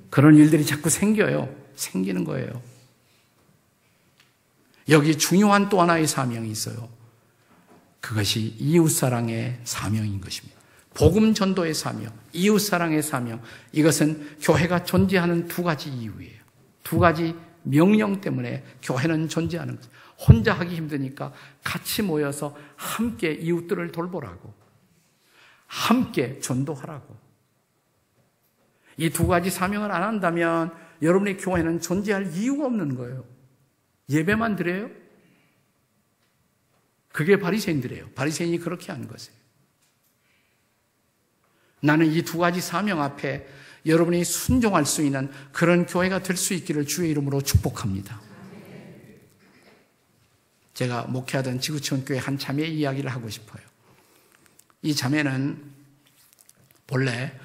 그런 일들이 자꾸 생기는 거예요. 여기 중요한 또 하나의 사명이 있어요. 그것이 이웃사랑의 사명인 것입니다. 복음 전도의 사명, 이웃사랑의 사명, 이것은 교회가 존재하는 두 가지 이유예요. 두 가지 명령 때문에 교회는 존재하는 거죠. 혼자 하기 힘드니까 같이 모여서 함께 이웃들을 돌보라고, 함께 전도하라고. 이 두 가지 사명을 안 한다면 여러분의 교회는 존재할 이유가 없는 거예요. 예배만 드려요? 그게 바리새인들이에요. 바리새인이 그렇게 하는 것이에요. 나는 이 두 가지 사명 앞에 여러분이 순종할 수 있는 그런 교회가 될 수 있기를 주의 이름으로 축복합니다. 제가 목회하던 지구촌 교회 한 자매의 이야기를 하고 싶어요. 이 자매는 본래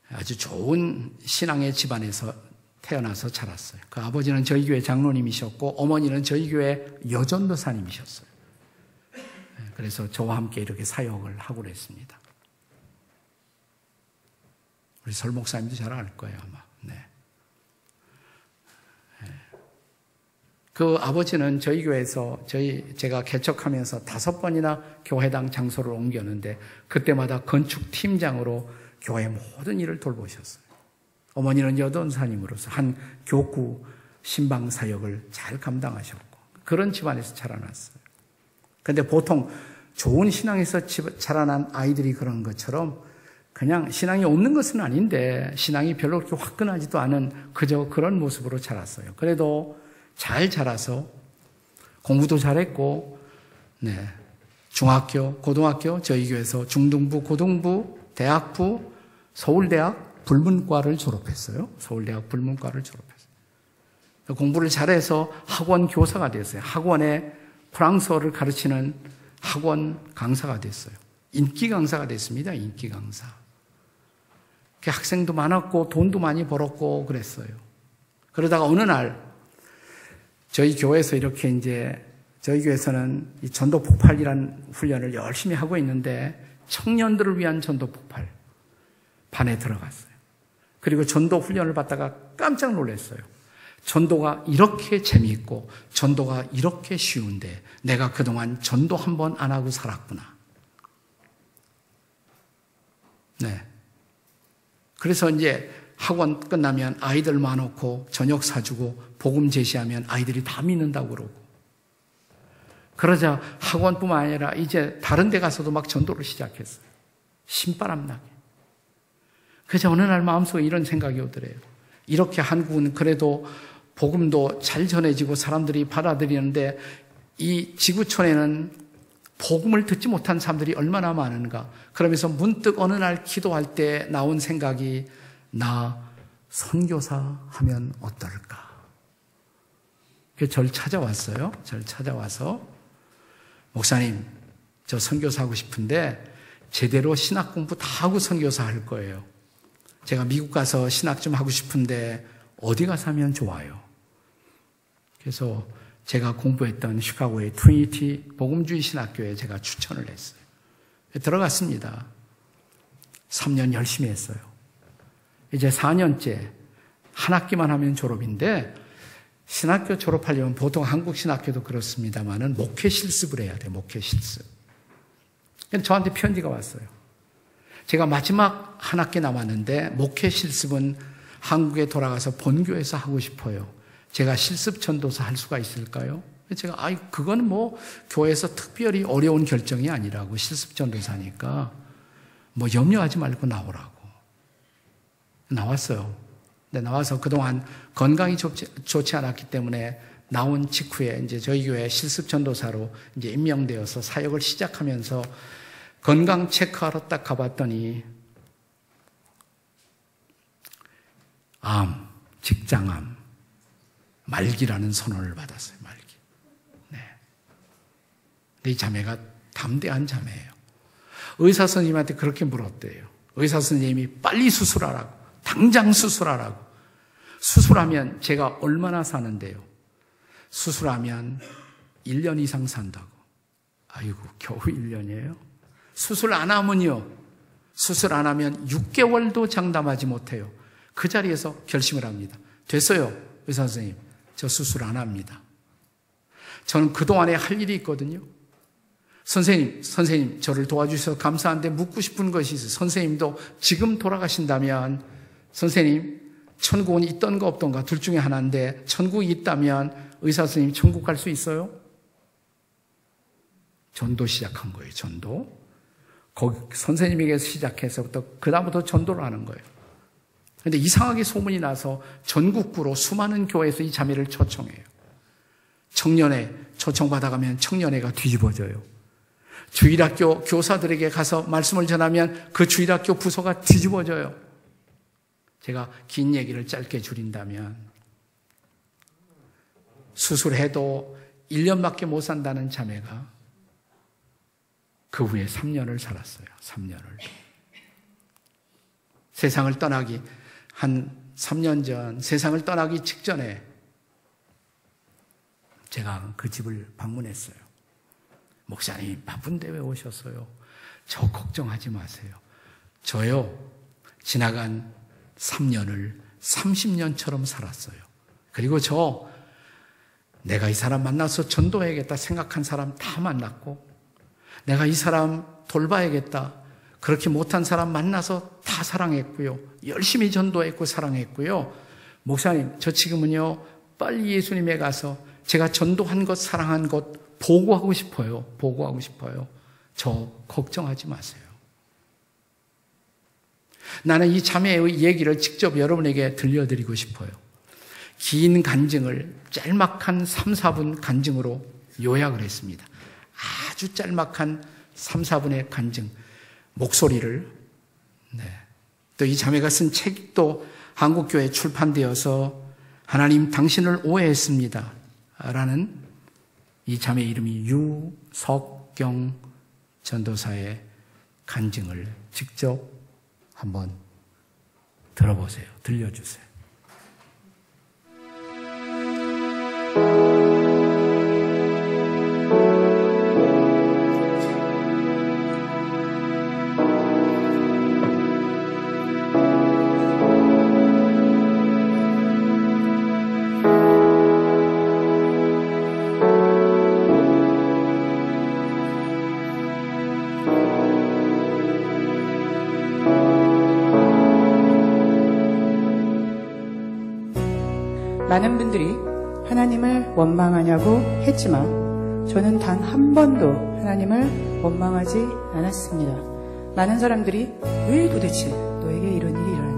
아주 좋은 신앙의 집안에서 태어나서 자랐어요. 그 아버지는 저희 교회 장로님이셨고 어머니는 저희 교회 여전도사님이셨어요. 그래서 저와 함께 이렇게 사역을 하고 그랬습니다. 우리 설 목사님도 잘 알 거예요, 아마. 네. 그 아버지는 저희 교회에서 제가 개척하면서 5번이나 교회당 장소를 옮겼는데 그때마다 건축팀장으로 교회 모든 일을 돌보셨어요. 어머니는 여전사님으로서 한 교구 신방 사역을 잘 감당하셨고 그런 집안에서 자라났어요. 그런데 보통 좋은 신앙에서 자라난 아이들이 그런 것처럼 그냥 신앙이 없는 것은 아닌데 신앙이 별로 그렇게 화끈하지도 않은 그저 그런 모습으로 자랐어요. 그래도 잘 자라서 공부도 잘했고, 네, 중학교, 고등학교, 저희 교회에서 중등부, 고등부, 대학부, 서울대학 불문과를 졸업했어요. 서울대학 불문과를 졸업했어요. 공부를 잘해서 학원 교사가 됐어요. 학원에 프랑스어를 가르치는 학원 강사가 됐어요. 인기 강사가 됐습니다. 인기 강사. 학생도 많았고 돈도 많이 벌었고 그랬어요. 그러다가 어느 날 저희 교회에서 이렇게 이제 저희 교회에서는 이 전도 폭발이라는 훈련을 열심히 하고 있는데 청년들을 위한 전도 폭발 반에 들어갔어요. 그리고 전도 훈련을 받다가 깜짝 놀랐어요. 전도가 이렇게 재미있고 전도가 이렇게 쉬운데 내가 그동안 전도 한 번 안 하고 살았구나. 네. 그래서 이제 학원 끝나면 아이들 많고 저녁 사주고 복음 제시하면 아이들이 다 믿는다고 그러고 그러자 학원뿐만 아니라 이제 다른 데 가서도 막 전도를 시작했어요. 신바람 나게. 그래서 어느 날 마음속에 이런 생각이 오더래요. 이렇게 한국은 그래도 복음도 잘 전해지고 사람들이 받아들이는데 이 지구촌에는 복음을 듣지 못한 사람들이 얼마나 많은가. 그러면서 문득 어느 날 기도할 때 나온 생각이 나 선교사 하면 어떨까. 그래서 저를 찾아왔어요. 저를 찾아와서 목사님 저 선교사 하고 싶은데 제대로 신학 공부 다 하고 선교사 할 거예요. 제가 미국 가서 신학 좀 하고 싶은데 어디 가서 하면 좋아요. 그래서 제가 공부했던 시카고의 트리니티 복음주의 신학교에 제가 추천을 했어요. 들어갔습니다. 3년 열심히 했어요. 이제 4년째 한 학기만 하면 졸업인데 신학교 졸업하려면 보통 한국 신학교도 그렇습니다만은 목회 실습을 해야 돼요. 목회 실습. 저한테 편지가 왔어요. 제가 마지막 한 학기 남았는데 목회 실습은 한국에 돌아가서 본교에서 하고 싶어요. 제가 실습 전도사 할 수가 있을까요? 제가 그건 뭐 교회에서 특별히 어려운 결정이 아니라고 실습 전도사니까 뭐 염려하지 말고 나오라고. 나왔어요. 근데 나와서 그동안 건강이 좋지 않았기 때문에 나온 직후에 이제 저희 교회 실습 전도사로 이제 임명되어서 사역을 시작하면서 건강 체크하러 딱 가봤더니 암, 직장암, 말기라는 선언을 받았어요. 말기. 네. 근데 이 자매가 담대한 자매예요. 의사 선생님한테 그렇게 물었대요. 의사 선생님이 빨리 수술하라고, 당장 수술하라고. 수술하면 제가 얼마나 사는데요? 수술하면 1년 이상 산다고. 아이고, 겨우 1년이에요? 수술 안 하면요. 수술 안 하면 6개월도 장담하지 못해요. 그 자리에서 결심을 합니다. 됐어요, 의사 선생님. 저 수술 안 합니다. 저는 그동안에 할 일이 있거든요. 선생님, 저를 도와주셔서 감사한데 묻고 싶은 것이 있어요. 선생님도 지금 돌아가신다면, 선생님, 천국은 있던가 없던가 둘 중에 하나인데, 천국이 있다면 의사 선생님 천국 갈 수 있어요? 전도 시작한 거예요, 전도. 거기 선생님에게서 시작해서부터 그다음부터 전도를 하는 거예요. 그런데 이상하게 소문이 나서 전국구로 수많은 교회에서 이 자매를 초청해요. 청년회 초청받아가면 청년회가 뒤집어져요. 주일학교 교사들에게 가서 말씀을 전하면 그 주일학교 부서가 뒤집어져요. 제가 긴 얘기를 짧게 줄인다면 수술해도 1년밖에 못 산다는 자매가 그 후에 3년을 살았어요. 3년을. 세상을 떠나기 한 3년 전, 세상을 떠나기 직전에 제가 그 집을 방문했어요. 목사님 바쁜데 왜 오셨어요? 저 걱정하지 마세요. 저요 지나간 3년을 30년처럼 살았어요. 그리고 내가 이 사람 만나서 전도해야겠다 생각한 사람 다 만났고, 내가 이 사람 돌봐야겠다 그렇게 못한 사람 만나서 다 사랑했고요. 열심히 전도했고 사랑했고요. 목사님, 저 지금은요 빨리 예수님에 가서 제가 전도한 것, 사랑한 것 보고하고 싶어요. 보고하고 싶어요. 저 걱정하지 마세요. 나는 이 자매의 얘기를 직접 여러분에게 들려드리고 싶어요. 긴 간증을 짤막한 3, 4분 간증으로 요약을 했습니다. 아주 짤막한 3, 4분의 간증, 목소리를. 또 이 자매가 쓴 책도 한국교회에 출판되어서 하나님 당신을 오해했습니다 라는 이 자매 이름이 유석경 전도사의 간증을 직접 한번 들어보세요. 들려주세요.
많은 분들이 하나님을 원망하냐고 했지만 저는 단 한 번도 하나님을 원망하지 않았습니다. 많은 사람들이 왜 도대체 너에게 이런 일이 일어났을까?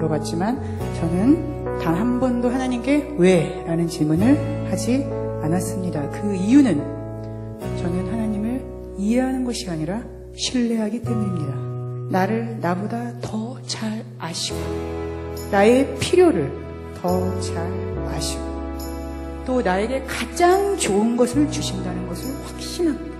물어봤지만 저는 단 한 번도 하나님께 왜? 라는 질문을 하지 않았습니다. 그 이유는 저는 하나님을 이해하는 것이 아니라 신뢰하기 때문입니다. 나를 나보다 더 잘 아시고 나의 필요를 더 잘 아시고 또 나에게 가장 좋은 것을 주신다는 것을 확신합니다.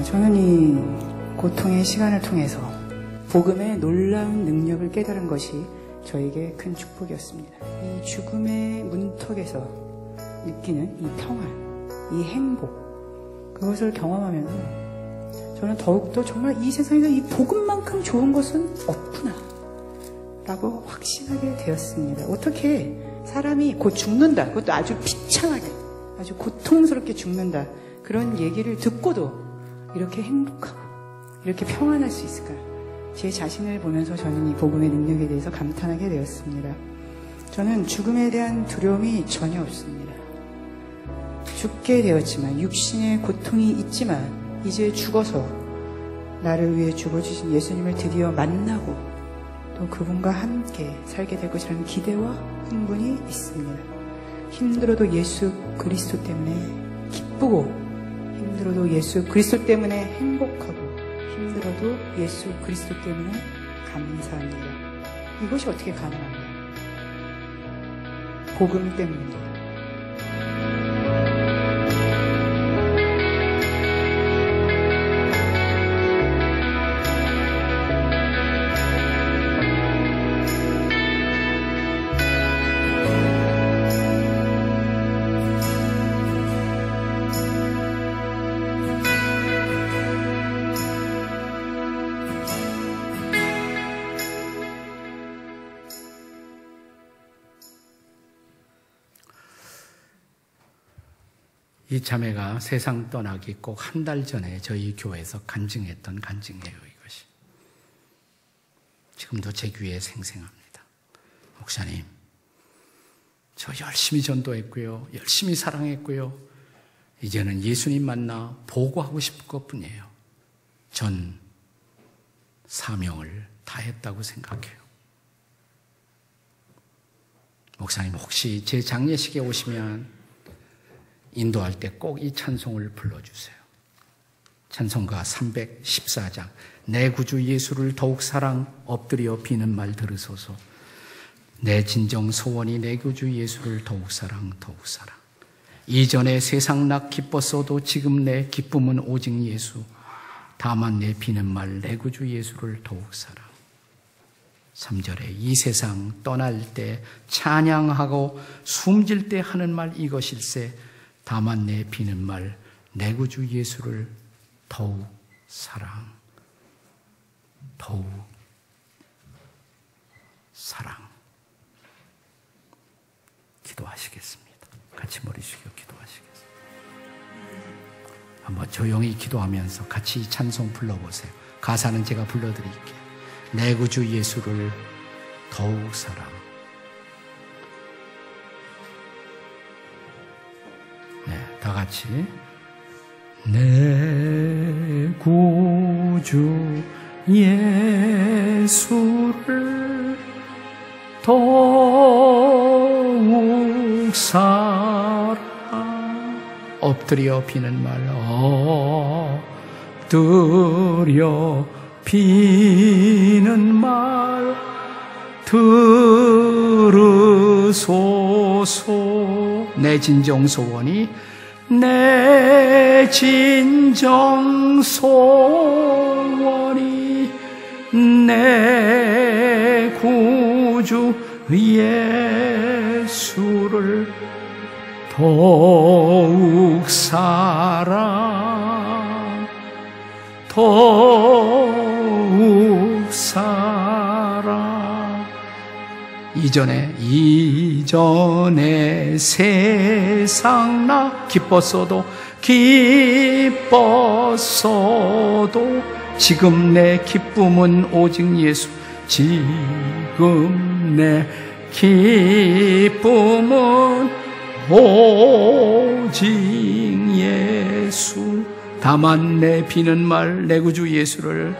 저는 이 고통의 시간을 통해서 복음의 놀라운 능력을 깨달은 것이 저에게 큰 축복이었습니다. 이 죽음의 문턱에서 느끼는 이 평안, 이 행복, 그것을 경험하면서 저는 더욱더 정말 이 세상에서 이 복음만큼 좋은 것은 없구나 라고 확신하게 되었습니다. 어떻게 사람이 곧 죽는다, 그것도 아주 비참하게, 아주 고통스럽게 죽는다, 그런 얘기를 듣고도 이렇게 행복하고 이렇게 평안할 수 있을까? 제 자신을 보면서 저는 이 복음의 능력에 대해서 감탄하게 되었습니다. 저는 죽음에 대한 두려움이 전혀 없습니다. 죽게 되었지만, 육신의 고통이 있지만 이제 죽어서 나를 위해 죽어주신 예수님을 드디어 만나고 또 그분과 함께 살게 될 것이라는 기대와 흥분이 있습니다. 힘들어도 예수 그리스도 때문에 기쁘고, 힘들어도 예수 그리스도 때문에 행복하고, 힘들어도 예수 그리스도 때문에 감사합니다. 이것이 어떻게 가능합니까? 복음 때문입니다.
이 자매가 세상 떠나기 꼭 한 달 전에 저희 교회에서 간증했던 간증이에요, 이것이. 지금도 제 귀에 생생합니다. 목사님, 저 열심히 전도했고요, 열심히 사랑했고요, 이제는 예수님 만나 보고하고 싶은 것뿐이에요. 전 사명을 다했다고 생각해요. 목사님, 혹시 제 장례식에 오시면 인도할 때 꼭 이 찬송을 불러주세요. 찬송가 314장. 내 구주 예수를 더욱 사랑, 엎드려 비는 말 들으소서. 내 진정 소원이 내 구주 예수를 더욱 사랑, 더욱 사랑. 이전에 세상 나 기뻤어도 지금 내 기쁨은 오직 예수. 다만 내 비는 말 내 구주 예수를 더욱 사랑. 3절에 이 세상 떠날 때 찬양하고 숨질 때 하는 말 이것일세. 다만 내 비는 말 내 구주 예수를 더욱 사랑, 더욱 사랑. 기도하시겠습니다. 같이 머리 숙여 기도하시겠습니다. 한번 조용히 기도하면서 같이 이 찬송 불러보세요. 가사는 제가 불러드릴게요. 내 구주 예수를 더욱 사랑. 네, 다 같이. 내 구주 예수를 더욱 사랑. 엎드려 비는 말 엎드려 비는 말 들으소서. 내 진정 소원이 내 진정 소원이 내 구주 예수를 더욱 사랑, 더욱 사랑. 이전에 세상 나 기뻤어도 지금 내 기쁨은 오직 예수. 지금 내 기쁨은 오직 예수. 다만 내 비는 말 내 구주 예수를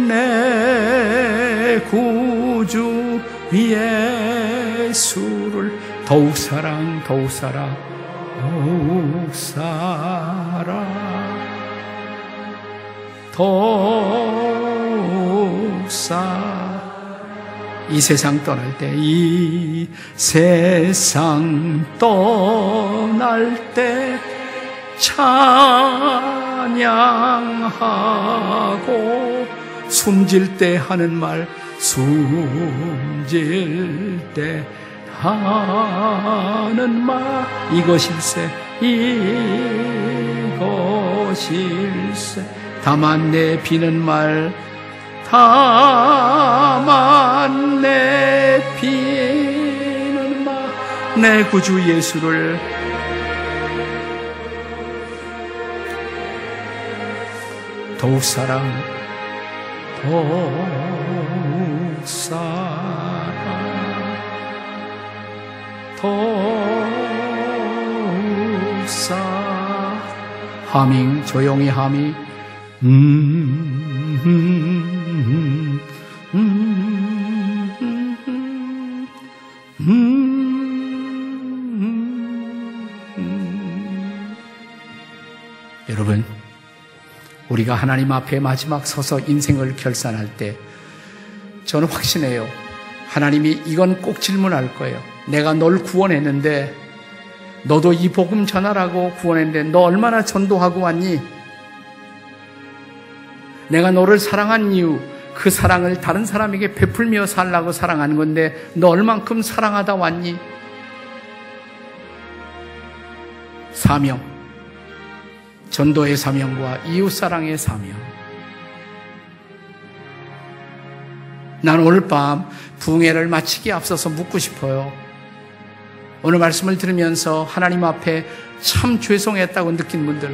내 구주 예수를 더욱 사랑 더욱 사랑 더욱 사랑 더욱 사랑. 이 세상 떠날 때 이 세상 떠날 때 찬양하고 숨질 때 하는 말 숨질 때 하는 말 이것일세 이것일세. 다만 내 비는 말 다만 내 비는 말 내 구주 예수를 더욱 사랑 더욱 사랑 더욱 사랑. 하밍 조용히 하밍 여러분, 우리가 하나님 앞에 마지막 서서 인생을 결산할 때 저는 확신해요. 하나님이 이건 꼭 질문할 거예요. 내가 널 구원했는데 너도 이 복음 전하라고 구원했는데 너 얼마나 전도하고 왔니? 내가 너를 사랑한 이유, 그 사랑을 다른 사람에게 베풀며 살라고 사랑하는 건데 너 얼만큼 사랑하다 왔니? 사명, 전도의 사명과 이웃사랑의 사명. 난 오늘 밤 부흥회를 마치기에 앞서서 묻고 싶어요. 오늘 말씀을 들으면서 하나님 앞에 참 죄송했다고 느낀 분들,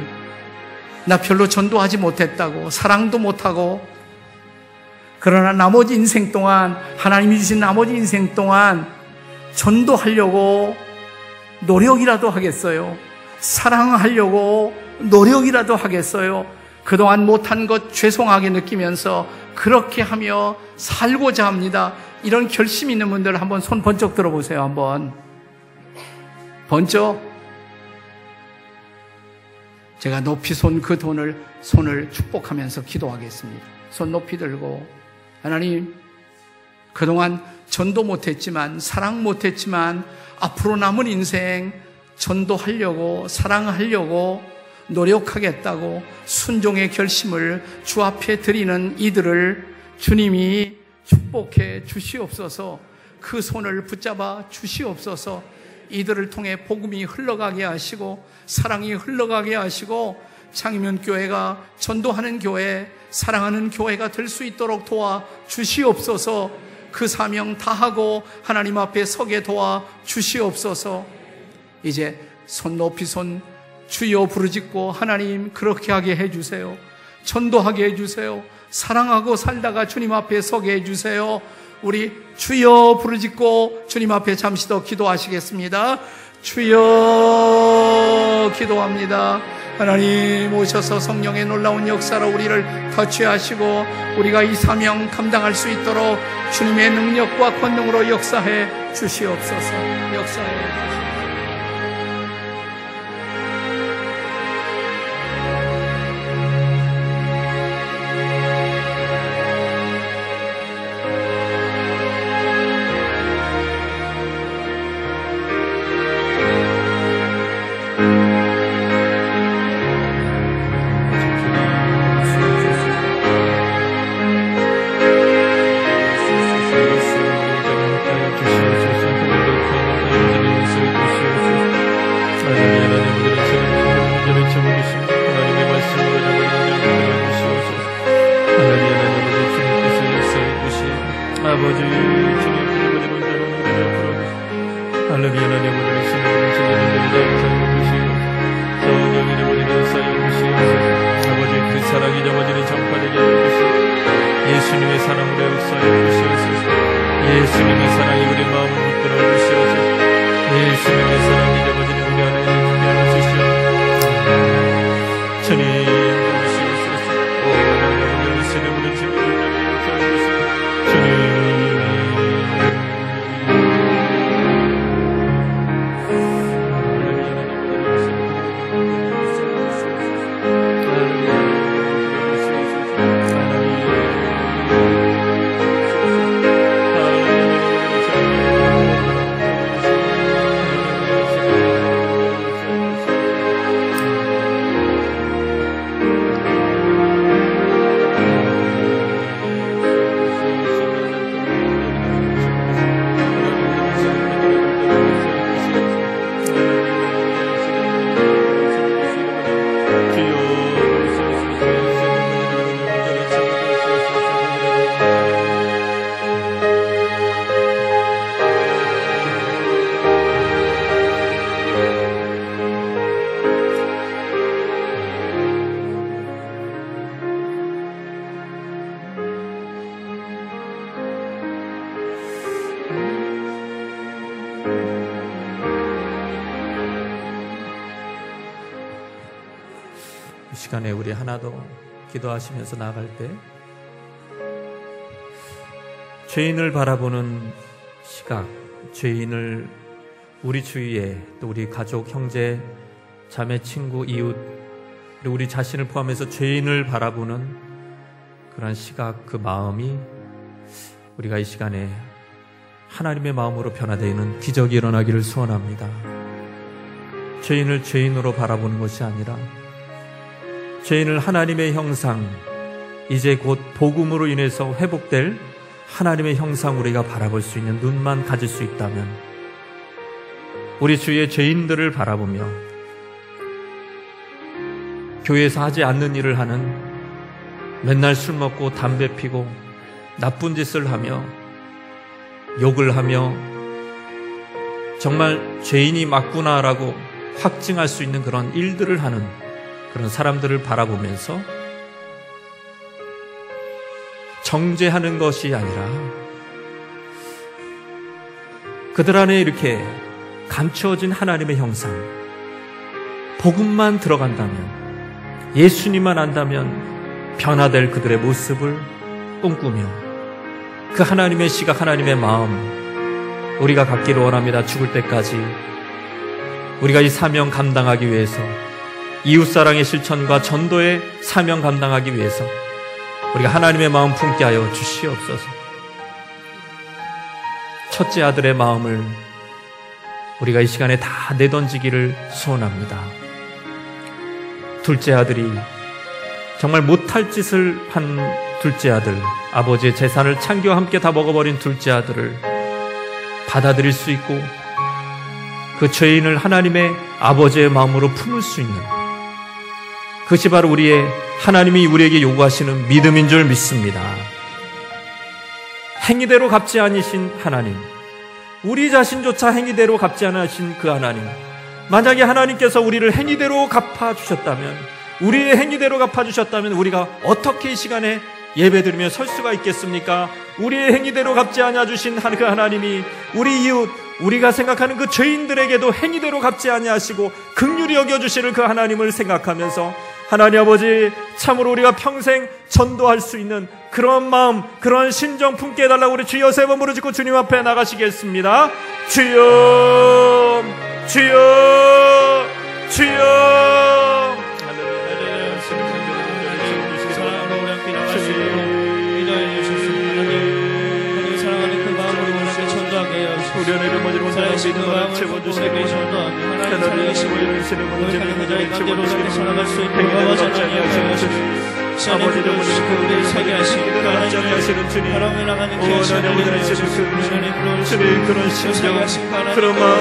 나 별로 전도하지 못했다고, 사랑도 못하고, 그러나 나머지 인생 동안, 하나님이 주신 나머지 인생 동안 전도하려고 노력이라도 하겠어요. 사랑하려고 노력이라도 하겠어요. 그동안 못한 것 죄송하게 느끼면서 그렇게 하며 살고자 합니다. 이런 결심 있는 분들 한번 손 번쩍 들어보세요. 한번 번쩍. 제가 높이 그 손을 축복하면서 기도하겠습니다. 손 높이 들고, 하나님, 그동안 전도 못했지만, 사랑 못했지만 앞으로 남은 인생 전도하려고, 사랑하려고 노력하겠다고 순종의 결심을 주 앞에 드리는 이들을 주님이 축복해 주시옵소서. 그 손을 붙잡아 주시옵소서. 이들을 통해 복음이 흘러가게 하시고 사랑이 흘러가게 하시고 창의면 교회가 전도하는 교회, 사랑하는 교회가 될 수 있도록 도와 주시옵소서. 그 사명 다하고 하나님 앞에 서게 도와 주시옵소서. 이제 손 높이 주여 부르짖고, 하나님 그렇게 하게 해주세요. 전도하게 해주세요. 사랑하고 살다가 주님 앞에 서게 해주세요. 우리 주여 부르짖고 주님 앞에 잠시 더 기도하시겠습니다. 주여 기도합니다. 하나님 오셔서 성령의 놀라운 역사로 우리를 터치하시고 우리가 이 사명 감당할 수 있도록 주님의 능력과 권능으로 역사해 주시옵소서. 역사해 주시옵소서.
시간에 우리 하나 더 기도하시면서 나아갈 때 죄인을 바라보는 시각, 죄인을 우리 주위에 또 우리 가족, 형제, 자매, 친구, 이웃, 그리고 우리 자신을 포함해서 죄인을 바라보는 그런 시각, 그 마음이 우리가 이 시간에 하나님의 마음으로 변화되는 기적이 일어나기를 소원합니다. 죄인을 죄인으로 바라보는 것이 아니라 죄인을 하나님의 형상, 이제 곧 복음으로 인해서 회복될 하나님의 형상으로 우리가 바라볼 수 있는 눈만 가질 수 있다면 우리 주위의 죄인들을 바라보며 교회에서 하지 않는 일을 하는, 맨날 술 먹고 담배 피고 나쁜 짓을 하며 욕을 하며 정말 죄인이 맞구나라고 확증할 수 있는 그런 일들을 하는 그런 사람들을 바라보면서 정죄하는 것이 아니라 그들 안에 이렇게 감추어진 하나님의 형상, 복음만 들어간다면, 예수님만 안다면 변화될 그들의 모습을 꿈꾸며 그 하나님의 시각, 하나님의 마음 우리가 갖기를 원합니다. 죽을 때까지 우리가 이 사명 감당하기 위해서, 이웃사랑의 실천과 전도의 사명 감당하기 위해서 우리가 하나님의 마음 품게 하여 주시옵소서. 첫째 아들의 마음을 우리가 이 시간에 다 내던지기를 소원합니다. 둘째 아들이 정말 못할 짓을 한 둘째 아들, 아버지의 재산을 창기와 함께 다 먹어버린 둘째 아들을 받아들일 수 있고 그 죄인을 하나님의 아버지의 마음으로 품을 수 있는, 그것이 바로 하나님이 우리에게 요구하시는 믿음인 줄 믿습니다. 행위대로 갚지 않으신 하나님, 우리 자신조차 행위대로 갚지 않으신 그 하나님, 만약에 하나님께서 우리를 행위대로 갚아주셨다면, 우리의 행위대로 갚아주셨다면 우리가 어떻게 이 시간에 예배드리며 설 수가 있겠습니까? 우리의 행위대로 갚지 않아주신 그 하나님이 우리 이웃, 우리가 생각하는 그 죄인들에게도 행위대로 갚지 아니하시고 긍휼히 여겨주시는 그 하나님을 생각하면서 하나님 아버지, 참으로 우리가 평생 전도할 수 있는 그런 마음, 그런 심정 품게 해달라고 우리 주여 세 번 부르짖고 주님 앞에 나가시겠습니다. 주여, 주여, 주여.
사랑으로 우리 함께 나갈 수 있도록 인도해 주셨습니다. 하나님, 사랑하는 그 마음으로 우리에게 전도하게 하여 주시옵소서. 살아계신 그 마음을 품고 우리에게 전도하며 하나님 살아계신 우리의 그자의 관계로 우리에게 살아갈 수 있도록 아버지 하나님 하시옵소서. 시간에 불러주시고 우리를 살게 하시고 그 하나님을 바람에 나가는 귀한 시간을 내려주시고 시간에 불러주시고 그런 심정, 그런 마음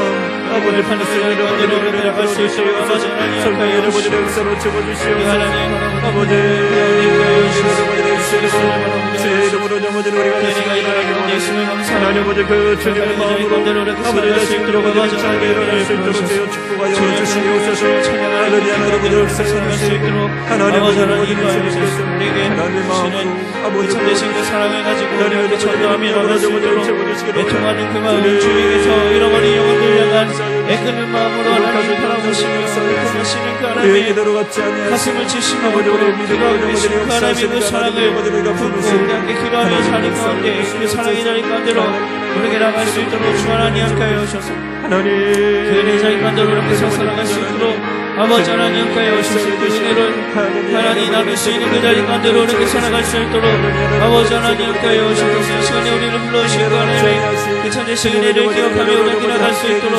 아버지 하나님의 관계로 우리를 나갈 수 있도록 아버지 하나님 성령의 아버지의 역사로 접어주시옵소서. 아버지 주의 이름으로 넘어진 우리가 예수가 일어나게 하옵소서. 하나님 아버지 그 주님의 마음으로 아버지 다시 있도록 아버지 자게 일어날 수 있도록 주여 축복하여 주시옵소서. 하나님 하나님의 역사를 수 있도록 하나님 아버지 하나님 우리에게 주시는 아버지 참되신 그 사랑을 가지고 우리에게 전도하며 나갈 수 있도록 애통하는 그 마음을 주님께서 잃어버린 영혼들 향한 애쓰는 마음으로 하나님을 바라보시며 품으시는 그 하나님의 가슴을 치시며 기도하고 계시는 그 하나님의 그 사랑을 품고 우리 함께 기도하며 자리 가운데 그 사랑의 자리 가운데로 우리에게 나갈 수 있도록 주 하나님 함께 하여 주셔서 그 자리 가운데로 우리 함께 살아갈 수 있도록 아버지 하나님 함께 하여 주셔서 그 은혜를 하나님 나눌 수 있는 그 자리 가운데로 우리에게 살아갈 수 있도록 아버지 하나님 함께 하여 주셔서 시간에 우리를 불러주시고 하나님의 그 천재신 은혜를 기억하며 우리에게 나갈 수 있도록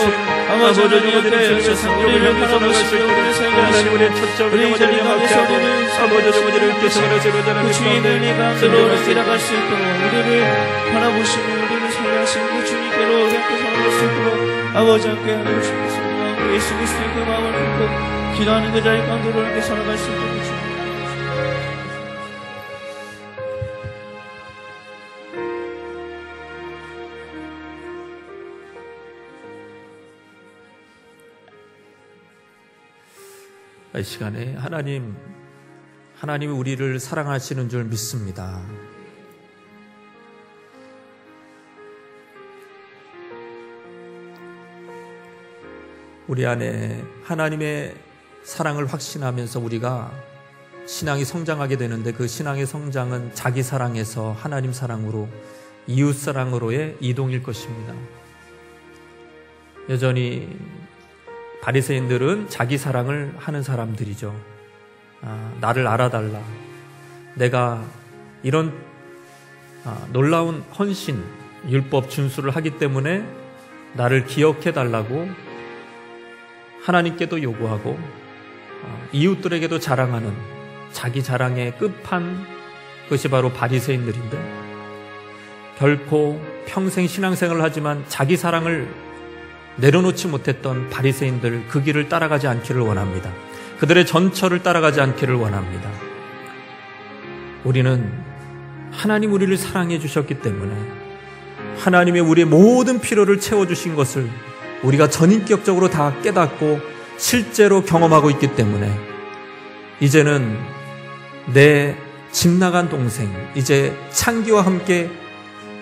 아버지 하나님 함께 하여 주셔서 우리를 바라보시고 우리를 살게 하시고 우리 자리 가운데서 우리를 그 주의 은혜 가운데로 우리에게 나갈 수 있도록 우리를 바라보시고 우리를 살게 하시고 그 주님께로 우리 함께 살아갈 수 있도록 아버지 함께 하여 주시옵소서. 예수 그리스도의 그 마음을 품고 기도하는 그 자리 가운데로 이렇게 살아갈 수 있도록 주님.
이 시간에 하나님이 우리를 사랑하시는 줄 믿습니다. 우리 안에 하나님의 사랑을 확신하면서 우리가 신앙이 성장하게 되는데 그 신앙의 성장은 자기 사랑에서 하나님 사랑으로, 이웃 사랑으로의 이동일 것입니다. 여전히 바리새인들은 자기 사랑을 하는 사람들이죠. 나를 알아달라. 내가 이런 놀라운 헌신, 율법 준수를 하기 때문에 나를 기억해 달라고 하나님께도 요구하고 이웃들에게도 자랑하는 자기 자랑의 끝판, 그것이 바로 바리새인들인데, 결코 평생 신앙생활을 하지만 자기 사랑을 내려놓지 못했던 바리새인들, 그 길을 따라가지 않기를 원합니다. 그들의 전철을 따라가지 않기를 원합니다. 우리는 하나님 우리를 사랑해 주셨기 때문에 하나님의 우리의 모든 필요를 채워주신 것을 우리가 전인격적으로 다 깨닫고 실제로 경험하고 있기 때문에 이제는 내 집 나간 동생, 이제 창기와 함께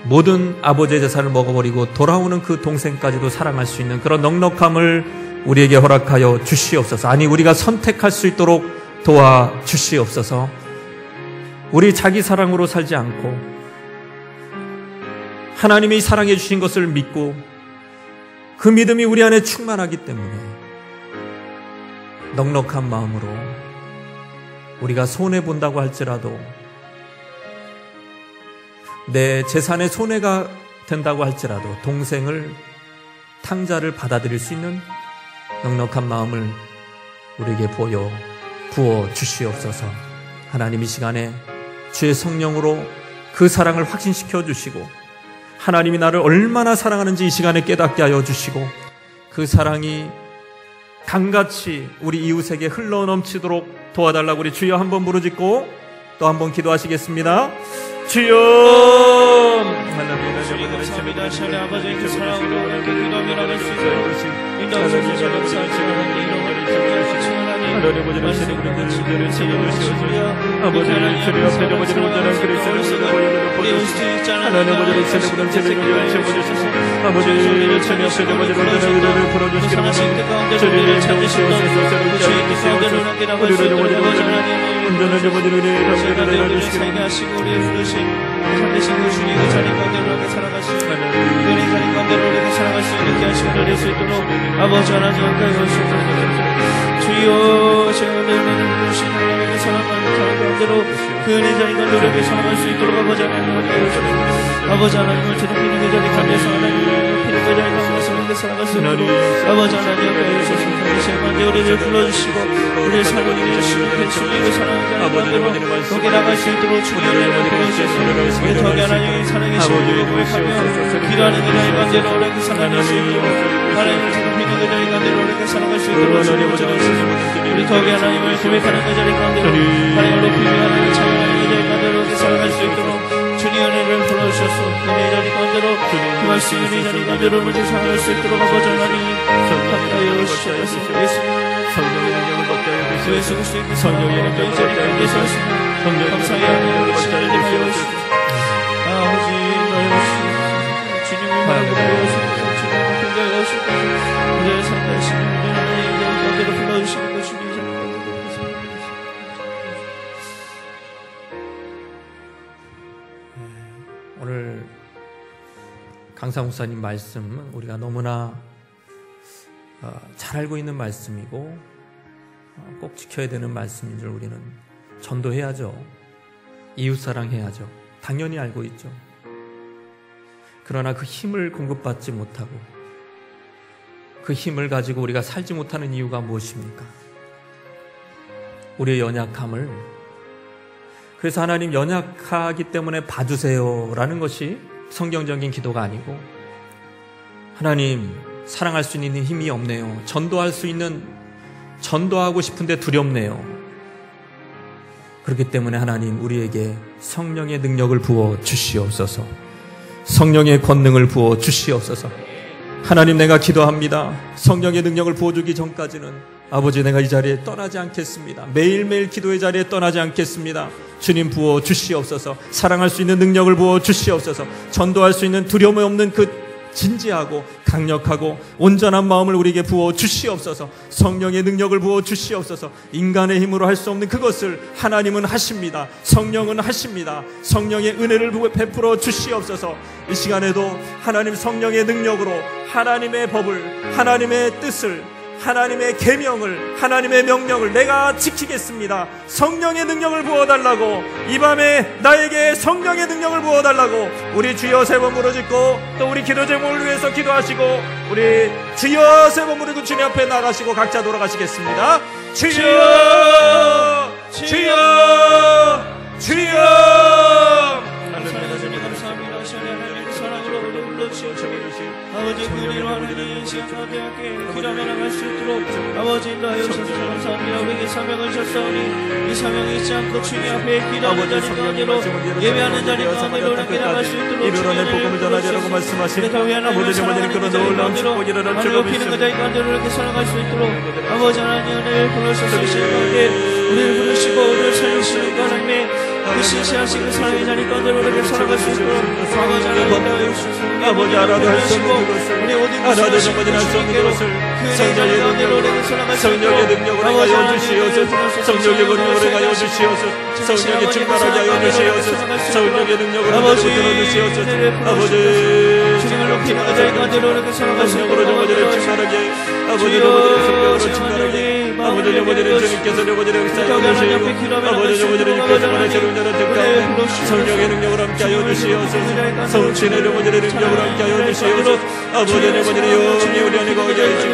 모든 아버지의 재산을 먹어버리고 돌아오는 그 동생까지도 사랑할 수 있는 그런 넉넉함을 우리에게 허락하여 주시옵소서. 아니, 우리가 선택할 수 있도록 도와주시옵소서. 우리 자기 사랑으로 살지 않고 하나님이 사랑해 주신 것을 믿고 그 믿음이 우리 안에 충만하기 때문에 넉넉한 마음으로 우리가 손해본다고 할지라도, 내 재산에 손해가 된다고 할지라도 동생을, 탕자를 받아들일 수 있는 넉넉한 마음을 우리에게 부어 주시옵소서. 하나님, 이 시간에 주의 성령으로 그 사랑을 확신시켜 주시고 하나님이 나를 얼마나 사랑하는지 이 시간에 깨닫게 하여 주시고 그 사랑이 강같이 우리 이웃에게 흘러넘치도록 도와달라고 우리 주여 한번 부르짖고 또 한번 기도하시겠습니다. 주여,
주님 감사합니다. 하나님 아버지의 그 사랑으로 우리에게 기도하며 나갈 수 있도록 인도하소서. 감사합니다. 하나님 말씀을 우리를 세워주시고요. 아버지 하나님 앞에 아버지를 그리스도를 우리 옷이 있잖아요. 하나님 아버지를 세워주시고 아버지 우리를 찬양하시고 아버지를 풀어주시고 주님을 찾으시고 주의 가운데로 남겨나고 있도록 아버지 하나님 운전하는 아버지를 우리를 살게 하시고 우리의 부르신 살리신 그 주님의 자리 가운데로 우리가 살아가시고 우리 자리 가운데로 우리가 살아갈 수 있게 하시고 누릴 수 있도록 아버지 하나님 가까이 오시고 주여, 제가 우리를 부르신 하나님의 사랑하는 자리 가운데로 그 은혜 자리 가운데로 우리가 살아갈 수 있도록 아버지 하나님 가까이 오시고 아버지 하나님을 드리는 그 자리 가운데서 하나님을 높이는 그 자리 가운데서 우리가 살아갈 수 있도록 아버지 하나님 가까이 오시고 당신의 가운데 우리를 불러주시고 우리의 삶을 이루시는 주님의 사랑하는 자리 가운데로 거기에 나갈 수 있도록 주님의 은혜를 보여주시고 우리 덕에 하나님의 사랑의 신부를 고백하며 기도하는 그 자리 가운데로 우리가 살아갈 수 있도록 하나님을 드리는 그 자리 가운데로 우리가 살아갈 수 있도록 주님을 찾아주시고 우리 덕에 하나님을 고백하는 그 자리 가운데로 하나님을 높이며 하나님을 찬양하는 그 자리 가운데로 우리가 살아갈 수 있도록 주님의 은혜를 불러주셔서 은혜의 자리 가운데로 그 말씀 은혜의 자리 가운데로 우리가 살아갈 수 있도록 아버지 하나님 감사하여 주시옵소서. 예수님의 성령의 능력을 받게 하여 주시옵소서. 예수 그리스도의 성령의 능력이 자리 가운데서 감사하여 하나님을 시간을 하여 주시옵소서. 아버지 나의 주시옵소서. 주님의 말을 하여 주시옵소서. 주님의 평가에 하여 주시옵소서. 우리의 삶의 신을 하나님 자리 가운데로 불러주시는 것입니다.
오늘 강사 목사님 말씀은 우리가 너무나 잘 알고 있는 말씀이고 꼭 지켜야 되는 말씀인 줄 우리는 전도해야죠. 이웃사랑해야죠. 당연히 알고 있죠. 그러나 그 힘을 공급받지 못하고 그 힘을 가지고 우리가 살지 못하는 이유가 무엇입니까? 우리의 연약함을, 그래서 하나님 연약하기 때문에 봐주세요 라는 것이 성경적인 기도가 아니고, 하나님 사랑할 수 있는 힘이 없네요, 전도하고 싶은데 두렵네요. 그렇기 때문에 하나님 우리에게 성령의 능력을 부어 주시옵소서. 성령의 권능을 부어 주시옵소서. 하나님, 내가 기도합니다. 성령의 능력을 부어주기 전까지는 아버지, 내가 이 자리에 떠나지 않겠습니다. 매일매일 기도의 자리에 떠나지 않겠습니다. 주님 부어 주시옵소서. 사랑할 수 있는 능력을 부어 주시옵소서. 전도할 수 있는 두려움이 없는 그 진지하고 강력하고 온전한 마음을 우리에게 부어 주시옵소서. 성령의 능력을 부어 주시옵소서. 인간의 힘으로 할 수 없는 그것을 하나님은 하십니다. 성령은 하십니다. 성령의 은혜를 베풀어 주시옵소서. 이 시간에도 하나님 성령의 능력으로 하나님의 법을, 하나님의 뜻을, 하나님의 계명을, 하나님의 명령을 내가 지키겠습니다. 성령의 능력을 부어달라고, 이 밤에 나에게 성령의 능력을 부어달라고 우리 주여 세 번 부르짖고 또 우리 기도 제목을 위해서 기도하시고 우리 주여 세 번 부르고 주님 앞에 나가시고 각자 돌아가시겠습니다. 주여, 주여, 주여.
하나님 감사합니다. 하나님의 사랑으로 우리 불러주시옵소서. 아버지 그 은혜로 하나님 시간 가운데 함께 기도하며 나갈 수 있도록 아버지 인도하여 주셔서 감사합니다. 우리에게 사명을 주셨사오니 이 사명이 잊지 않고 주님 앞에 기도하는 자리 가운데로 예배하는 자리 가운데로 함께 나갈 수 있도록
이르러내 복음을 전하자라고 말씀하신 아버지 어머니는 그런 놀라운 축복이라는
주로 피는 그 자리 가운데로 이렇게 살아갈 수 있도록 아버지 하나님 은혜를 부르셔서 이 시간 가운데 우리를 부르시고 우리를 살리시고 하나님의 그 신실하신 그 사랑의 자리 가운데로 이렇게 살아갈 수 있도록 아버지 하나님
아버지 알아도 할 수 없는 것을,
우리 모든
알아도 정말 할 수 없는 것을 성령의 능력으로 하여 주시옵소서. 성령의 권능으로 하여 주시옵소서. 성령의 충만하게 하여 주시옵소서. 성령의 능력으로 들어주시옵소서. 아버지
주님을 높이는 그 자리 가운데로 이렇게 살아갈 수 있도록
성령으로 충만하게, 아버지 성령으로 충만하게, 아버지 여보지를 주님께서 여보지를 역사해 주시고, 아버지 여보지를 육교성을 하시는 자는 등가운데 성령의 능력으로 함께하여 주시옵소서. 성신의 여보지를 능력으로 함께하여 주시옵소서. 아버지 여보지를 영이 우리 안에 거하게 하시고,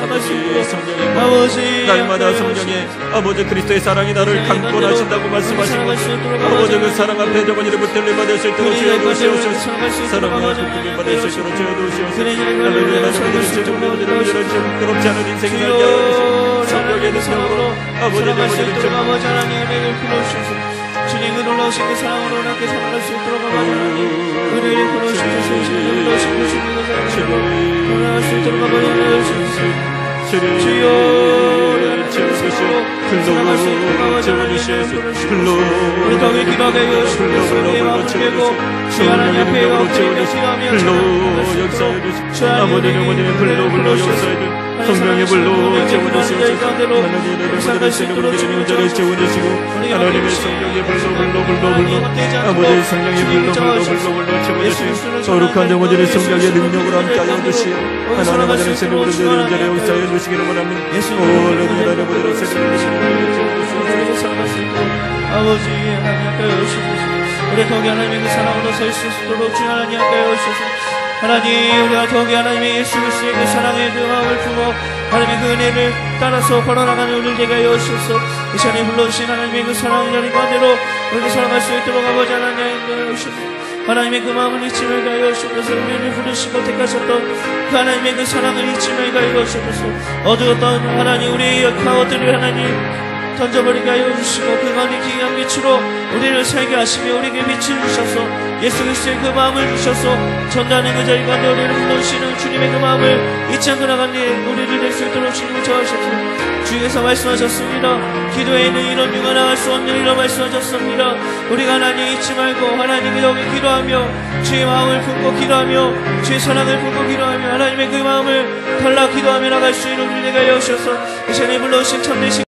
아버지 성령의 날마다 성령의 아버지 그리스도의 사랑이 나를 강권 하신다고 말씀하신 것, 아버지 그 사랑 앞에 저번이를 붙들려 받을 수 있도록 주여주시옵소서. 사랑과 붙들려 받을 수 있도록 주여주시옵소서. 할렐루야. 부끄럽지 않은 인생이 살게 하여 주시고 성령의 능력으로 아버지
아버지 하나님 은혜를 부어주셔서 주님 그 놀라우신 그 사랑으로 함께 살아갈 수 있도록 아버지 하나님 은혜를 부어주셔서 주님 놀라우신 주님 그 사랑으로 살아갈 수 있도록 아버지 은혜를 주셔서 주여 우리 더위 기도하게 해주시고 우리의 마음을 들고 주 하나님 앞에 엎드리며 기도하며
주 아버지 어머니의 불로 역사해주 성령의 불로 채워주시옵소서. 하나님의 역사하시는 우리의 문제를 채워주시고 하나님의 성령의 불로 아버지의 성령의 불로 채워주시고 거룩한 어머니의 성령의 능력으로 함께하여 주시오. 하나님 아버지의 새로운 우리의 문제를 역사해 주시기를 원합니다.
아버지 하나님 앞에 오시옵소서. 우리 더욱이 하나님의 그 사랑으로 설 수 있도록 주 하나님 앞에 오시옵소서. 하나님 우리가 더욱이 하나님의 예수 그리스도의 그 사랑의 그 마음을 품어 하나님의 그 은혜를 따라서 걸어나가는 우리를 되게 하여 주옵소서. 이 시간에 불러주신 하나님의 그 사랑의 자리 가운데로 우리가 살아갈 수 있도록 아버지 하나님 하여 주옵소서. 하나님의 그 마음을 잊지 말게 하여 주옵소서. 우리를 부르시고 택하셨던 그 하나님의 그 사랑을 잊지 말게 하여 주옵소서. 어두웠던 하나님 우리의 가워들을 하나님 던져버리게 하여 주시고 그 가운데 기이한 빛으로 우리를 살게 하시며 우리에게 빛을 주셔서 예수 그리스도의 그 마음을 주셔서 전하는 그 자리 가운데 우리를 불러주시는 주님의 그 마음을 잊지 않고 나가니 우리를 낼 수 있도록 주님을 저하셨습니다. 주께서 말씀하셨습니다. 기도에는 이런 유가 나갈 수 없는 이런 말씀하셨습니다. 우리가 하나님 잊지 말고 하나님의 여기 기도하며 주의 마음을 품고 기도하며 주의 사랑을 품고 기도하며 하나님의 그 마음을 달라 기도하며 나갈 수 있는 우리를 내가 여주셔서 이 시간에 불러오신 참되신